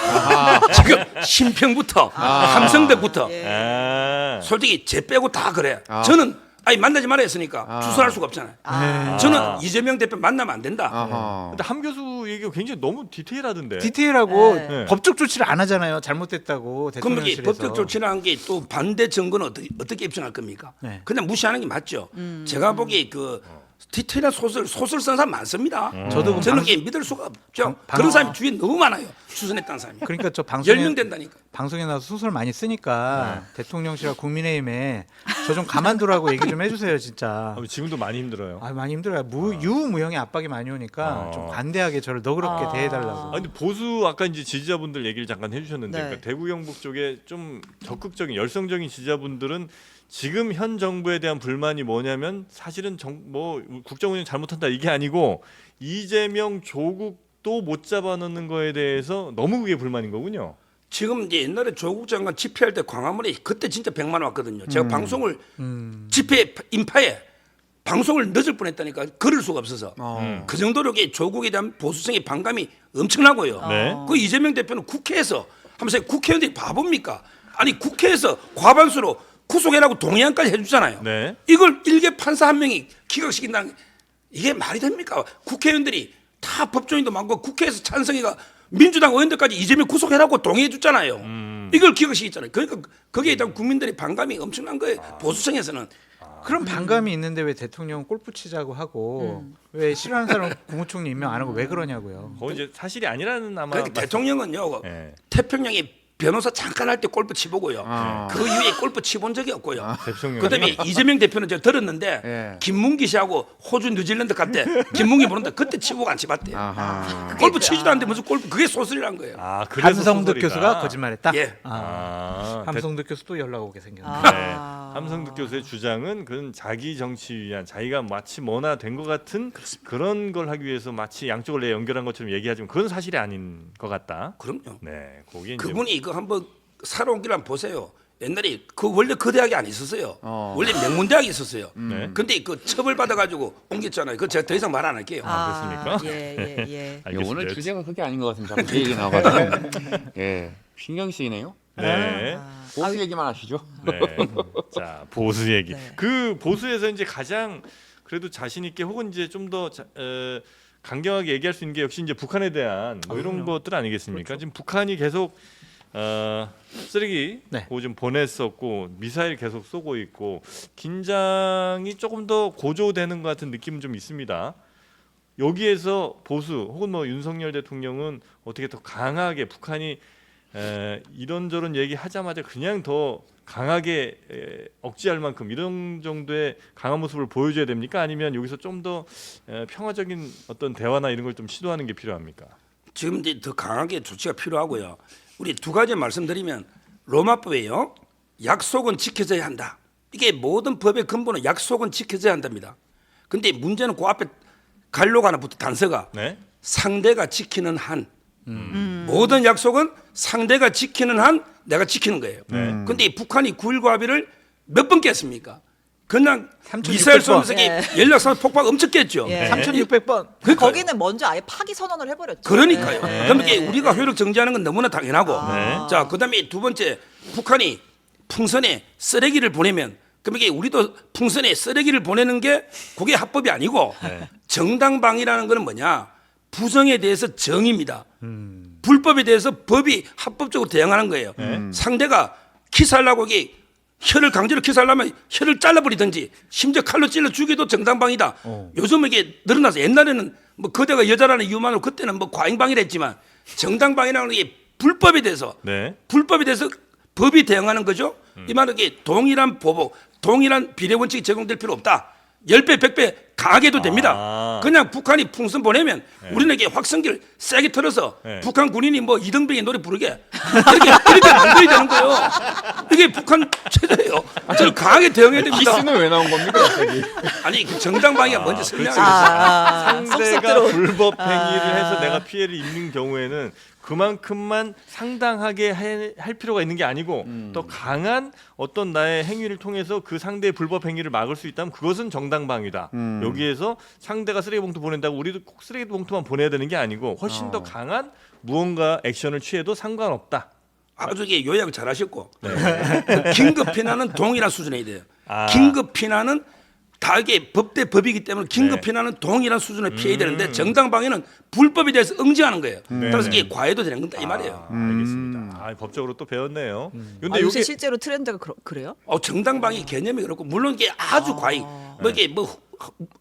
지금 심평부터 함성대부터 아. 솔직히 제 빼고 다 그래. 저는 아니 만나지 말아 했으니까 주선할 수가 없잖아요. 저는 이재명 대표 만나면 안 된다. 근데 함 교수 얘기가 굉장히 너무 디테일하던데. 디테일하고 네. 법적 조치를 안 하잖아요. 잘못됐다고 그럼 이게 대통령실에서. 법적 조치를 한 게 또 반대 증거는 어떻게 입증할 겁니까? 네. 그냥 무시하는 게 맞죠. 제가 보기에 디테일한 소설 쓴 사람 많습니다. 저도 저는 이게 믿을 수가 없죠. 방- 그런 사람이 주위에 너무 많아요. 추선했다는 사람이. 그러니까 저 방송에 10명 된다니까. 방송에 나와서 소설 많이 쓰니까 대통령실과 국민의힘에 저 좀 가만두라고 얘기 좀 해주세요 진짜. 지금도 많이 힘들어요. 아 많이 힘들어요. 유무형의 압박이 많이 오니까 좀 관대하게 저를 너그럽게 대해달라고. 근데 보수 아까 이제 지지자분들 얘기를 잠깐 해주셨는데 네. 그러니까 대구 경북 쪽에 좀 적극적인 열성적인 지지자분들은 지금 현 정부에 대한 불만이 뭐냐면 사실은 뭐 국정운영 잘못한다 이게 아니고 이재명 조국도 못 잡아넣는 거에 대해서 너무 그게 불만인 거군요. 지금 이제 옛날에 조국 장관 집회할 때 광화문에 그때 진짜 100만 원 왔거든요. 제가 방송을 집회 인파에 방송을 늦을 뻔했다니까 걸을 수가 없어서 그 정도로 이게 조국에 대한 보수성의 반감이 엄청나고요. 네. 그 이재명 대표는 국회에서 하면서 국회의원들이 바보입니까? 아니 국회에서 과반수로 구속해라고 동의안까지 해주잖아요. 네. 이걸 일개 판사 한 명이 기각시킨다는 게 이게 말이 됩니까? 국회의원들이 다 법조인도 많고 국회에서 찬성해가 민주당 의원들까지 이재명 구속해라고 동의해 줬잖아요. 이걸 기각시켰잖아요. 그러니까 거기에 대한 국민들의 반감이 엄청난 거예요. 보수층에서는 그런 반감이 있는데 왜 대통령은 골프 치자고 하고 왜 싫어하는 사람은 국무총리 임명 안 하고 왜 그러냐고요. 그건 이제 사실이 아니라는 아마 그러니까 대통령은요 네. 태평양에 변호사 잠깐 할 때 골프 치보고요. 그 이후에 골프 치본 적이 없고요. 대통령 그다음에 이재명 대표는 제가 들었는데 예. 김문기 씨하고 호주 뉴질랜드 갈 때 김문기 보는데 그때 치보고 안 치봤대. 아하. 골프 치지도 않는데 무슨 골프 그게 소설이란 거예요. 아, 그래서 함성득 소설이다. 교수가 거짓말했다. 예. 함성득 교수도 연락 오게 생겼네. 네. 함성득 교수의 주장은 그건 자기 정치 위한 자기가 마치 뭐나 된 것 같은 그런 걸 하기 위해서 마치 양쪽을 내 연결한 것처럼 얘기하지만 그건 사실이 아닌 것 같다. 그럼요. 네, 거기 이제 그분이 이거 한번 살아온 길 한번 보세요. 옛날에 그 원래 그 대학이 안 있었어요. 원래 명문 대학이 있었어요. 네. 근데 그 처벌 받아가지고 옮겼잖아요. 그 제가 더 이상 말 안 할게요. 그렇습니까? 예. 알겠습니다. 오늘 주제가 그게 아닌 것 같은데 자꾸 제 얘기 나와가지고 예 신경 쓰이네요. 네. 보수 얘기만 하시죠. 네. 자, 보수 얘기. 네. 그 보수에서 이제 가장 그래도 자신 있게 혹은 이제 좀 더 강경하게 얘기할 수 있는 게 역시 이제 북한에 대한 뭐 이런 것들 아니겠습니까? 그렇죠. 지금 북한이 계속 쓰레기 네. 그거 좀 보냈었고 미사일 계속 쏘고 있고 긴장이 조금 더 고조되는 것 같은 느낌은 좀 있습니다. 여기에서 보수 혹은 뭐 윤석열 대통령은 어떻게 더 강하게 북한이 이런저런 얘기하자마자 그냥 더 강하게 억지할 만큼 이런 정도의 강한 모습을 보여줘야 됩니까? 아니면 여기서 좀 더 평화적인 어떤 대화나 이런 걸 좀 시도하는 게 필요합니까? 지금 이제 더 강하게 조치가 필요하고요. 우리 두 가지 말씀드리면 로마법에요. 약속은 지켜져야 한다. 이게 모든 법의 근본은 약속은 지켜져야 한답니다. 근데 문제는 그 앞에 갈로가 하나 붙어 단서가 네. 상대가 지키는 한 모든 약속은 상대가 지키는 한 내가 지키는 거예요. 근데 이 북한이 9.19 합의를 몇 번 깼습니까? 그냥 3,600 미사일 번. 쏘면서 연락선 폭발 엄청 깼죠. 예. 3,600번. 그러니까요. 거기는 먼저 아예 파기 선언을 해버렸죠. 그러니까요. 네. 그러면 이게 우리가 효력 정지하는 건 너무나 당연하고. 네. 자, 그다음에 두 번째 북한이 풍선에 쓰레기를 보내면 그럼 이게 우리도 풍선에 쓰레기를 보내는 게 그게 합법이 아니고 정당방위라는 거는 뭐냐? 부정에 대해서 정의입니다. 불법에 대해서 법이 합법적으로 대응하는 거예요. 상대가 키스하려고 이게 혀를 강제로 키스하려면 혀를 잘라버리든지 심지어 칼로 찔러 죽여도 정당방위다. 요즘 이게 늘어나서 옛날에는 뭐 그대가 여자라는 이유만으로 그때는 뭐 과잉방위를 했지만 정당방위라는 게 불법에 대해서 네. 불법에 대해서 법이 대응하는 거죠. 이 말은 이게 동일한 보복, 동일한 비례 원칙이 적용될 필요 없다. 10배, 100배 강하게 해도 됩니다. 그냥 북한이 풍선 보내면 우리는 이게 확성기를 세게 틀어서 북한 군인이 뭐 이등병의 노래 부르게 이렇게 만들어야 되는 거예요. 이게 북한 체제예요. 저는 강하게 대응해야 됩니다. 키스는 왜 나온 겁니까 갑자기? 아니 그 정당방위가 먼저 설명하겠습니다. 상대가 불법 행위를 해서 내가 피해를 입는 경우에는 그만큼만 상당하게 할 필요가 있는 게 아니고 더 강한 어떤 나의 행위를 통해서 그 상대의 불법 행위를 막을 수 있다면 그것은 정당방위다. 여기에서 상대가 쓰레기봉투 보낸다고 우리도 꼭 쓰레기봉투만 보내야 되는 게 아니고 훨씬 더 강한 무언가 액션을 취해도 상관없다. 아주 이게 요약을 잘하셨고 그 긴급 피난은 동일한 수준이어야 돼요. 아. 긴급 피난은 다 이게 법 대 법이기 때문에 긴급 네. 피난은 동일한 수준을 피해야 되는데 정당방위는 불법에 대해서 응징하는 거예요. 그래서 이게 과외도 되는 건다 이 말이에요. 알겠습니다. 법적으로 또 배웠네요. 근데 요새 요게 실제로 트렌드가 그래요? 정당방위 개념이 그렇고 물론 이게 아주 과잉 뭐 이게 뭐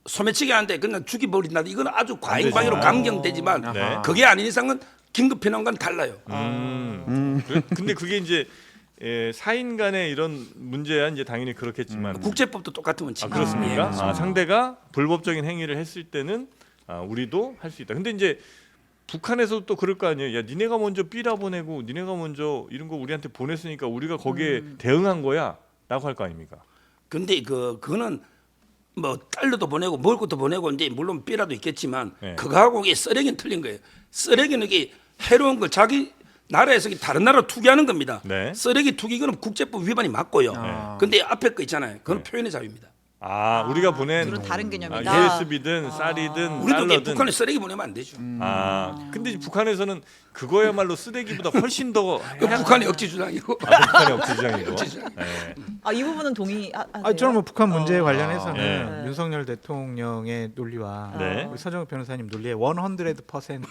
소매치기 하는데 그냥 죽이버린다 이건 아주 과잉방위로 감경되지만 네. 그게 아닌 이상은 긴급 피난과는 달라요. 근데 그게 이제 4인 간의 이런 문제야 이제 당연히 그렇겠지만 국제법도 똑같은 원칙. 그렇습니까? 상대가 불법적인 행위를 했을 때는 우리도 할 수 있다. 근데 이제 북한에서도 또 그럴 거 아니에요. 야, 니네가 먼저 삐라 보내고 니네가 먼저 이런 거 우리한테 보냈으니까 우리가 거기에 대응한 거야라고 할 거 아닙니까? 근데 그거는 뭐 달러도 보내고 먹을 것도 보내고 이제 물론 삐라도 있겠지만 네. 그거하고 이게 쓰레기는 틀린 거예요. 쓰레기는 이게 해로운 걸 자기 나라에서 다른 나라로 투기하는 겁니다. 네. 쓰레기 투기 그는 국제법 위반이 맞고요. 근데 앞에 거 있잖아요. 그건 표현의 자유입니다. 우리가 보낸 둘은 다른 개념이다. USB든 쌀이든 우리도 이게 달러든. 북한에 쓰레기 보내면 안 되죠. 근데 이제 북한에서는 그거야말로 쓰레기보다 훨씬 더 그 북한의 억지 주장이고. 북한의 억지 주장이고. 네. 이 부분은 동의하세요? 저는 뭐 북한 문제에 관련해서는 네. 윤석열 대통령의 논리와 네. 우리 서정욱 변호사님 논리에 100%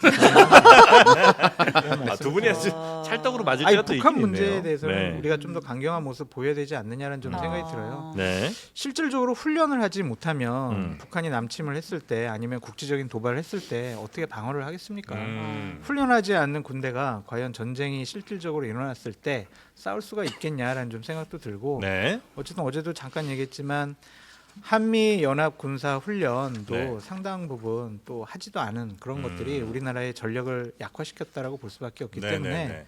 두 분이 아주 찰떡으로 맞을 아니, 때가 또 북한 있긴 문제에 있네요. 대해서는 네. 우리가 좀 더 강경한 모습 보여야 되지 않느냐는 좀 생각이 들어요. 네. 실질적으로 훈련을 하지 못하면 음. 북한이 남침을 했을 때 아니면 국지적인 도발을 했을 때 어떻게 방어를 하겠습니까? 음. 훈련하지 않는 군대가 과연 전쟁이 실질적으로 일어났을 때 싸울 수가 있겠냐라는 좀 생각도 들고 네. 어쨌든 어제도 잠깐 얘기했지만 한미 연합 군사 훈련도 네. 상당 부분 또 하지도 않은 그런 것들이 우리나라의 전력을 약화시켰다라고 볼 수밖에 없기 때문에 네.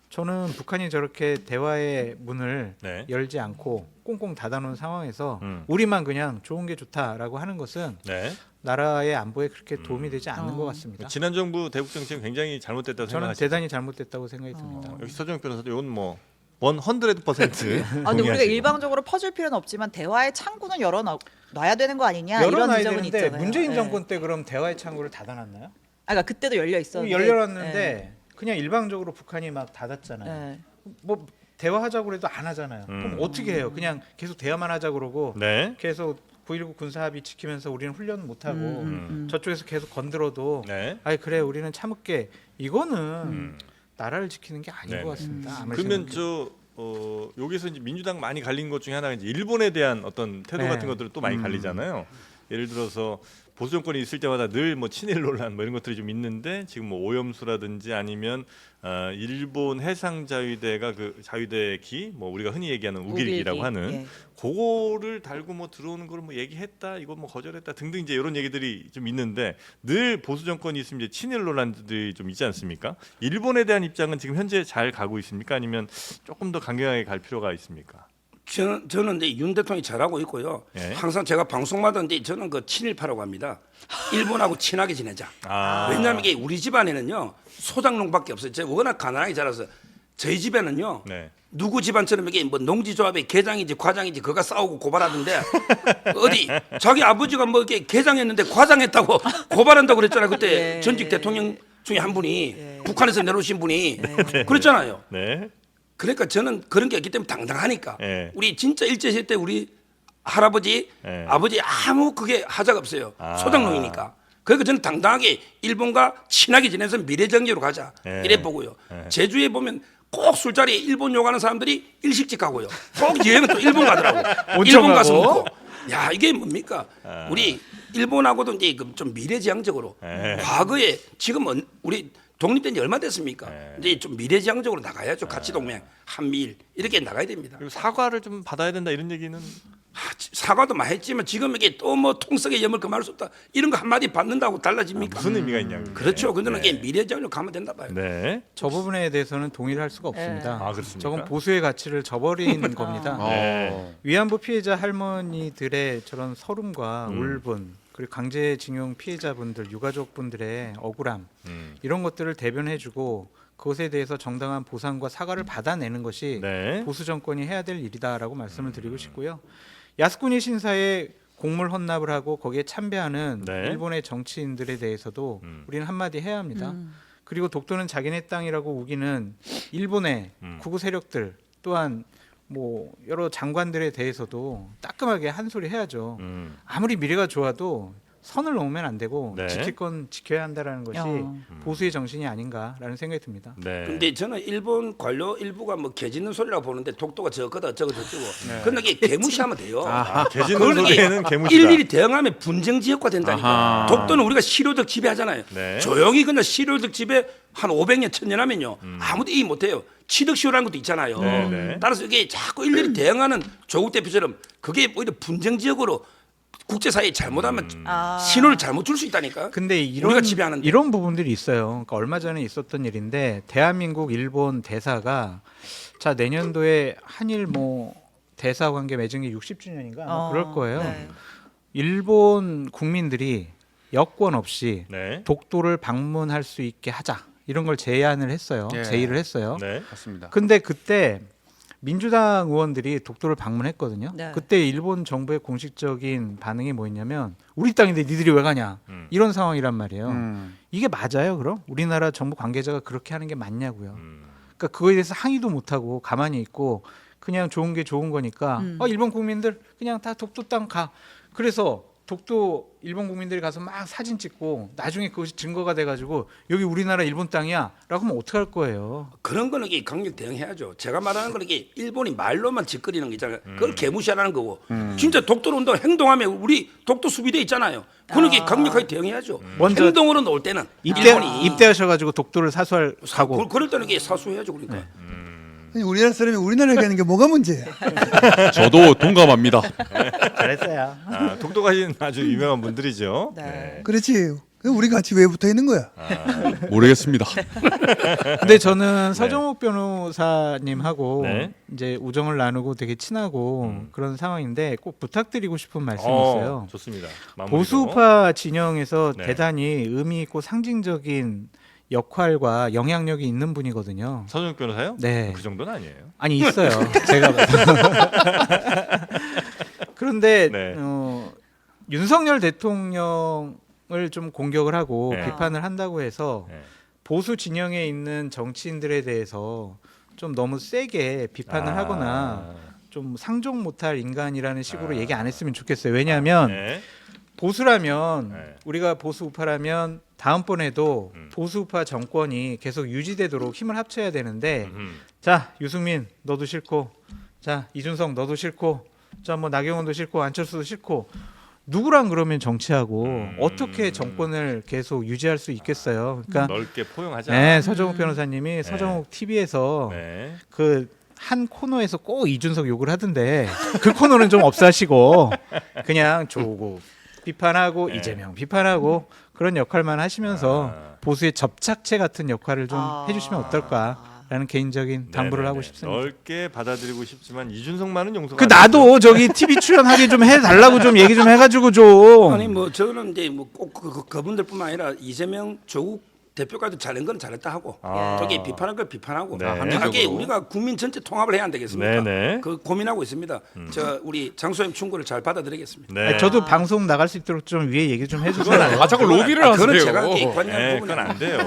저는 북한이 저렇게 대화의 문을 네. 열지 않고 꽁꽁 닫아놓은 상황에서 음. 우리만 그냥 좋은 게 좋다라고 하는 것은 네. 나라의 안보에 그렇게 도움이 되지 않는 것 같습니다. 지난 정부 대북 정책은 굉장히 잘못됐다고 저는 생각하시죠? 대단히 잘못됐다고 생각이 듭니다. 역시 서정욱 변호사도 이건 뭐 100% 근데 우리가 일방적으로 퍼줄 필요는 없지만 대화의 창구는 열어놔야 되는 거 아니냐 이런 열어놔야 지적은 되는데 있잖아요. 문재인 네. 정권 때 그럼 대화의 창구를 닫아놨나요? 그러니까 그때도 열려 있었는데. 열려놨는데 네. 그냥 일방적으로 북한이 막 닫았잖아요. 네. 뭐 대화하자고 해도 안 하잖아요. 그럼 어떻게 해요? 그냥 계속 대화만 하자 그러고 네. 계속 9.19 군사합의 지키면서 우리는 훈련 못 하고 음. 저쪽에서 계속 건드려도 네. 아이 그래 우리는 참을게 이거는 나라를 지키는 게 아닌 네네. 것 같습니다. 아무리 그러면 생각해도. 여기서 이제 민주당 많이 갈린 것 중에 하나가 이제 일본에 대한 어떤 태도 네. 같은 것들을 또 많이 갈리잖아요. 예를 들어서 보수 정권이 있을 때마다 늘 뭐 친일 논란 뭐 이런 것들이 좀 있는데 지금 뭐 오염수라든지 아니면 일본 해상 자위대가 그 자위대 기 뭐 우리가 흔히 얘기하는 우길기라고 우길기. 하는 예. 그거를 달고 뭐 들어오는 걸 뭐 얘기했다 이거 뭐 거절했다 등등 이제 이런 얘기들이 좀 있는데 늘 보수 정권이 있으면 이제 친일 논란들이 좀 있지 않습니까? 일본에 대한 입장은 지금 현재 잘 가고 있습니까? 아니면 조금 더 강경하게 갈 필요가 있습니까? 저는 이제 윤 대통령이 잘하고 있고요. 예. 항상 제가 방송마다 이제 저는 그 친일파라고 합니다. 일본하고 친하게 지내자. 아. 왜냐하면 이게 우리 집안에는요 소장농밖에 없어요. 제가 워낙 가난하게 자라서 저희 집에는요 네. 누구 집안처럼 이게 뭐 농지조합의 계장인지 과장인지 그가 싸우고 고발하던데 어디 자기 아버지가 뭐 이렇게 계장했는데 과장했다고 고발한다고 그랬잖아요. 그때 예. 전직 대통령 중에 한 분이 예. 북한에서 내놓으신 분이 그랬잖아요. 네. 그러니까 저는 그런 게 있기 때문에 당당하니까 예. 우리 진짜 일제시대 때 우리 할아버지 예. 아버지 아무 그게 하자가 없어요. 아. 소장농이니까. 그러니까 저는 당당하게 일본과 친하게 지내서 미래정기로 가자 예. 이래 보고요. 예. 제주에 보면 꼭 술자리에 일본 욕하는 사람들이 일식집 가고요. 꼭 여행은 또 일본 가더라고. 일본 가서 먹고. 야 이게 뭡니까? 우리 일본하고도 이제 좀 미래지향적으로 예. 과거에 지금은 우리 독립된 지 얼마 됐습니까? 예. 이제 좀 미래지향적으로 나가야죠. 가치동맹, 한미일 이렇게 나가야 됩니다. 그리고 사과를 좀 받아야 된다 이런 얘기는 사과도 많이 했지만 지금 이게 또 뭐 통석의 염을 금할 수 없다 이런 거 한마디 받는다고 달라집니까? 무슨 의미가 있냐고. 그렇죠. 근데 네. 이게 미래지향으로 가면 된다 봐요. 네. 저 부분에 대해서는 동의를 할 수가 없습니다. 아, 그렇습니까? 저건 보수의 가치를 저버린 겁니다. 네. 위안부 피해자 할머니들의 저런 서름과 울분 그리고 강제징용 피해자분들 유가족분들의 억울함 이런 것들을 대변해주고 그것에 대해서 정당한 보상과 사과를 받아내는 것이 네. 보수 정권이 해야 될 일이다라고 말씀을 드리고 싶고요. 야스쿠니 신사에 공물 헌납을 하고 거기에 참배하는 네. 일본의 정치인들에 대해서도 우리는 한마디 해야 합니다. 그리고 독도는 자기네 땅이라고 우기는 일본의 구구 세력들 또한 뭐 여러 장관들에 대해서도 따끔하게 한 소리 해야죠. 아무리 미래가 좋아도 선을 넘으면 안 되고 네. 지킬 건 지켜야 한다라는 것이 보수의 정신이 아닌가라는 생각이 듭니다. 네. 근데 저는 일본 관료 일부가 뭐 개짖는 소리라고 보는데 독도가 저거다 어쩌고 저쩌고. 근데 이게 개무시하면 돼요. 아, 개짖는 그걸 이게 소리에는 개무시다. 일일이 대응하면 분쟁 지역화 된다니까. 아하. 독도는 우리가 실효적 지배하잖아요. 네. 조용히 그냥 실효적 지배 한 500년 1000년 하면요. 아무도 이해 못해요. 취득시효라는 것도 있잖아요. 네, 네. 따라서 이게 자꾸 일일이 대응하는 조국 대표처럼 그게 오히려 분쟁 지역으로 국제사회에 잘못하면 신호를 잘못 줄 수 있다니까. 근데 우리가 지배하는데. 이런 부분들이 있어요. 그러니까 얼마 전에 있었던 일인데 대한민국 일본 대사가 자 내년도에 한일 뭐 대사 관계 맺은 게 60주년인가 아마 그럴 거예요. 네. 일본 국민들이 여권 없이 네. 독도를 방문할 수 있게 하자 이런 걸 제안을 했어요. 예. 제의를 했어요. 네. 맞습니다. 근데 그때 민주당 의원들이 독도를 방문했거든요. 네. 그때 일본 정부의 공식적인 반응이 뭐였냐면 우리 땅인데 니들이 왜 가냐 이런 상황이란 말이에요. 이게 맞아요? 그럼 우리나라 정부 관계자가 그렇게 하는 게 맞냐고요. 그러니까 그거에 대해서 항의도 못하고 가만히 있고 그냥 좋은 게 좋은 거니까 일본 국민들 그냥 다 독도 땅 가. 그래서 독도 일본 국민들이 가서 막 사진 찍고 나중에 그것이 증거가 돼가지고 여기 우리나라 일본 땅이야 라고 하면 어떡할 거예요. 그런 거는 이게 강력 대응해야죠. 제가 말하는 거는 이게 일본이 말로만 짓거리는 게 있잖아요. 그걸 개무시하라는 거고 진짜 독도 운동 행동하면 우리 독도 수비대 있잖아요. 그런 게 강력하게 대응해야죠. 먼저 행동으로 놓을 때는 일본이 입대하셔가지고 독도를 사수할 가고 그럴 때는 이게 사수해야죠. 그러니까. 아니, 우리나라 사람이 우리나라에 가는 게 뭐가 문제야? 저도 동감합니다. 잘했어요. 아, 독도 가신 아주 유명한 분들이죠. 네. 그렇지. 우리 같이 왜 붙어 있는 거야? 모르겠습니다. 근데 저는 서정욱 변호사님하고 네. 이제 우정을 나누고 되게 친하고 그런 상황인데 꼭 부탁드리고 싶은 말씀이 어, 있어요. 좋습니다. 마무리로. 보수파 진영에서 네. 대단히 의미 있고 상징적인 역할과 영향력이 있는 분이거든요. 서정욱 변호사요? 네. 그 정도는 아니에요. 아니 있어요. 제가 그런데 네. 윤석열 대통령을 좀 공격을 하고 네. 비판을 한다고 해서 네. 보수 진영에 있는 정치인들에 대해서 좀 너무 세게 비판을 하거나 좀 상종 못할 인간이라는 식으로 얘기 안 했으면 좋겠어요. 왜냐하면 네. 보수라면 네. 우리가 보수 우파라면 다음번에도 보수 우파 정권이 계속 유지되도록 힘을 합쳐야 되는데 자 유승민 너도 싫고 자 이준석 너도 싫고 자 뭐 나경원도 싫고 안철수도 싫고 누구랑 그러면 정치하고 어떻게 정권을 계속 유지할 수 있겠어요. 그러니까 넓게 포용하자. 네, 서정욱 변호사님이 서정욱 TV에서 네. 그 한 코너에서 꼭 이준석 욕을 하던데 그 코너는 좀 없애시고 그냥 조국 비판하고 네. 이재명 비판하고 그런 역할만 하시면서 보수의 접착체 같은 역할을 좀 해주시면 어떨까라는 개인적인 당부를 네네네. 하고 싶습니다. 넓게 받아들이고 싶지만 이준석만은 용서가 그 안 되죠. 나도 저기 TV 출연하게 좀 해달라고 좀 얘기 좀 해가지고 좀. 아니 뭐 저는 이제 뭐 꼭 그분들뿐만 아니라 이재명 조국 대표까지 잘한 건 잘했다 하고 저기 비판한 걸 비판하고 네. 하게 우리가 국민 전체 통합을 해야 안 되겠습니까? 네네. 그 고민하고 있습니다. 저 우리 장소님 충고를 잘 받아들이겠습니다. 네. 아니, 저도 방송 나갈 수 있도록 좀 위에 얘기 좀 해주세요. 아 자꾸 로비를 하세요. 그거는 제가 관여한 네, 부분이 그건 안 아닙니다. 돼요.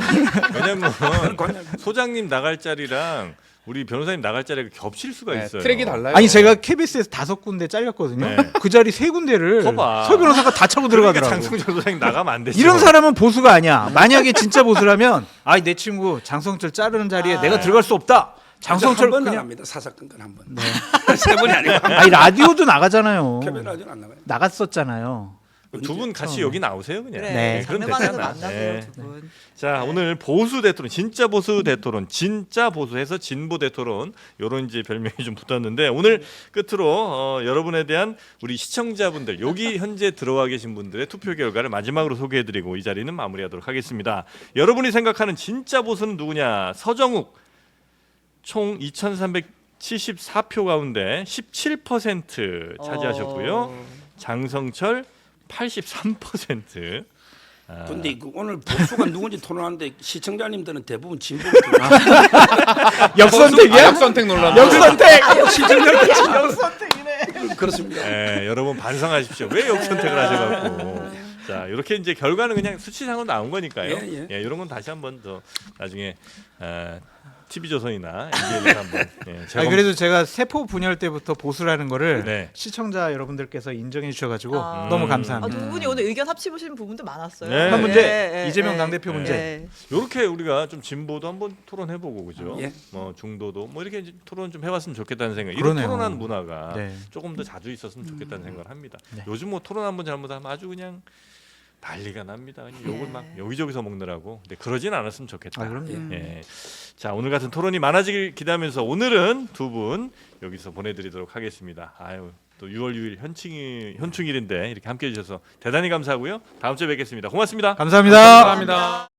왜냐면 관여한 소장님 나갈 자리랑 우리 변호사님 나갈 자리가 겹칠 수가 있어요. 트랙이 달라요. 아니 제가 KBS에서 5군데 잘렸거든요. 네. 그 자리 3군데를 거봐. 서 변호사가 다 차고 그러니까 들어가더라고. 장성철 소장님 나가면 안 되죠. 이런 사람은 보수가 아니야. 만약에 진짜 보수라면 아이 내 친구 장성철 자르는 자리에 내가 들어갈 수 없다. 장성철 한번 그냥 나갑니다. 사사건건 한 번. 세 번이 아니고 한 번. 아니 라디오도 나가잖아요. 표면 라디오는 안 나가요. 나갔었잖아요. 두 분 같이 여기 나오세요 그냥. 그래. 네. 그럼 장르만에서 되잖아. 만나세요 네. 두 분. 자 오늘 보수 대토론, 진짜 보수 대토론, 진짜 보수해서 진보 대토론 이런 이제 별명이 좀 붙었는데 오늘 끝으로 여러분에 대한 우리 시청자분들 여기 현재 들어와 계신 분들의 투표 결과를 마지막으로 소개해드리고 이 자리는 마무리하도록 하겠습니다. 여러분이 생각하는 진짜 보수는 누구냐? 서정욱 총 2,374표 가운데 17% 차지하셨고요. 장성철 83%. 근데 그 오늘 보수가 누군지 토론하는데 시청자님들은 대부분 진보. 역선택이야? 역선택 논란. 역선택. 그렇습니다. 네, 여러분 반성하십시오. 왜 역선택을 하셔갖고. 자 이렇게 이제 결과는 그냥 수치상으로 나온 거니까요. 예. 이런 건 다시 한번 더 나중에 TV조선이나 MBN에서 한번. 아니, 그래도 제가 세포 분열 때부터 보수라는 거를 네. 시청자 여러분들께서 인정해 주셔가지고 너무 아, 감사합니다. 두 분이 오늘 의견 합치보시는 부분도 많았어요. 네. 한 문제, 이재명 당대표 문제. 이렇게 우리가 좀 진보도 한번 토론해보고 그죠? 예. 뭐 중도도 뭐 이렇게 이제 토론 좀 해봤으면 좋겠다는 생각. 이런 그러네요. 토론하는 문화가 네. 조금 더 자주 있었으면 좋겠다는 생각을 합니다. 요즘 뭐 토론 한번 잘못하면 아주 그냥 난리가 납니다. 그냥 욕을 막 여기저기서 먹느라고. 근데 그러진 않았으면 좋겠다. 아, 그럼요. 예. 자 오늘 같은 토론이 많아지길 기대하면서 오늘은 두 분 여기서 보내드리도록 하겠습니다. 아유 또 6월 6일 현충일인데 이렇게 함께해 주셔서 대단히 감사하고요. 다음 주에 뵙겠습니다. 고맙습니다. 감사합니다. 감사합니다.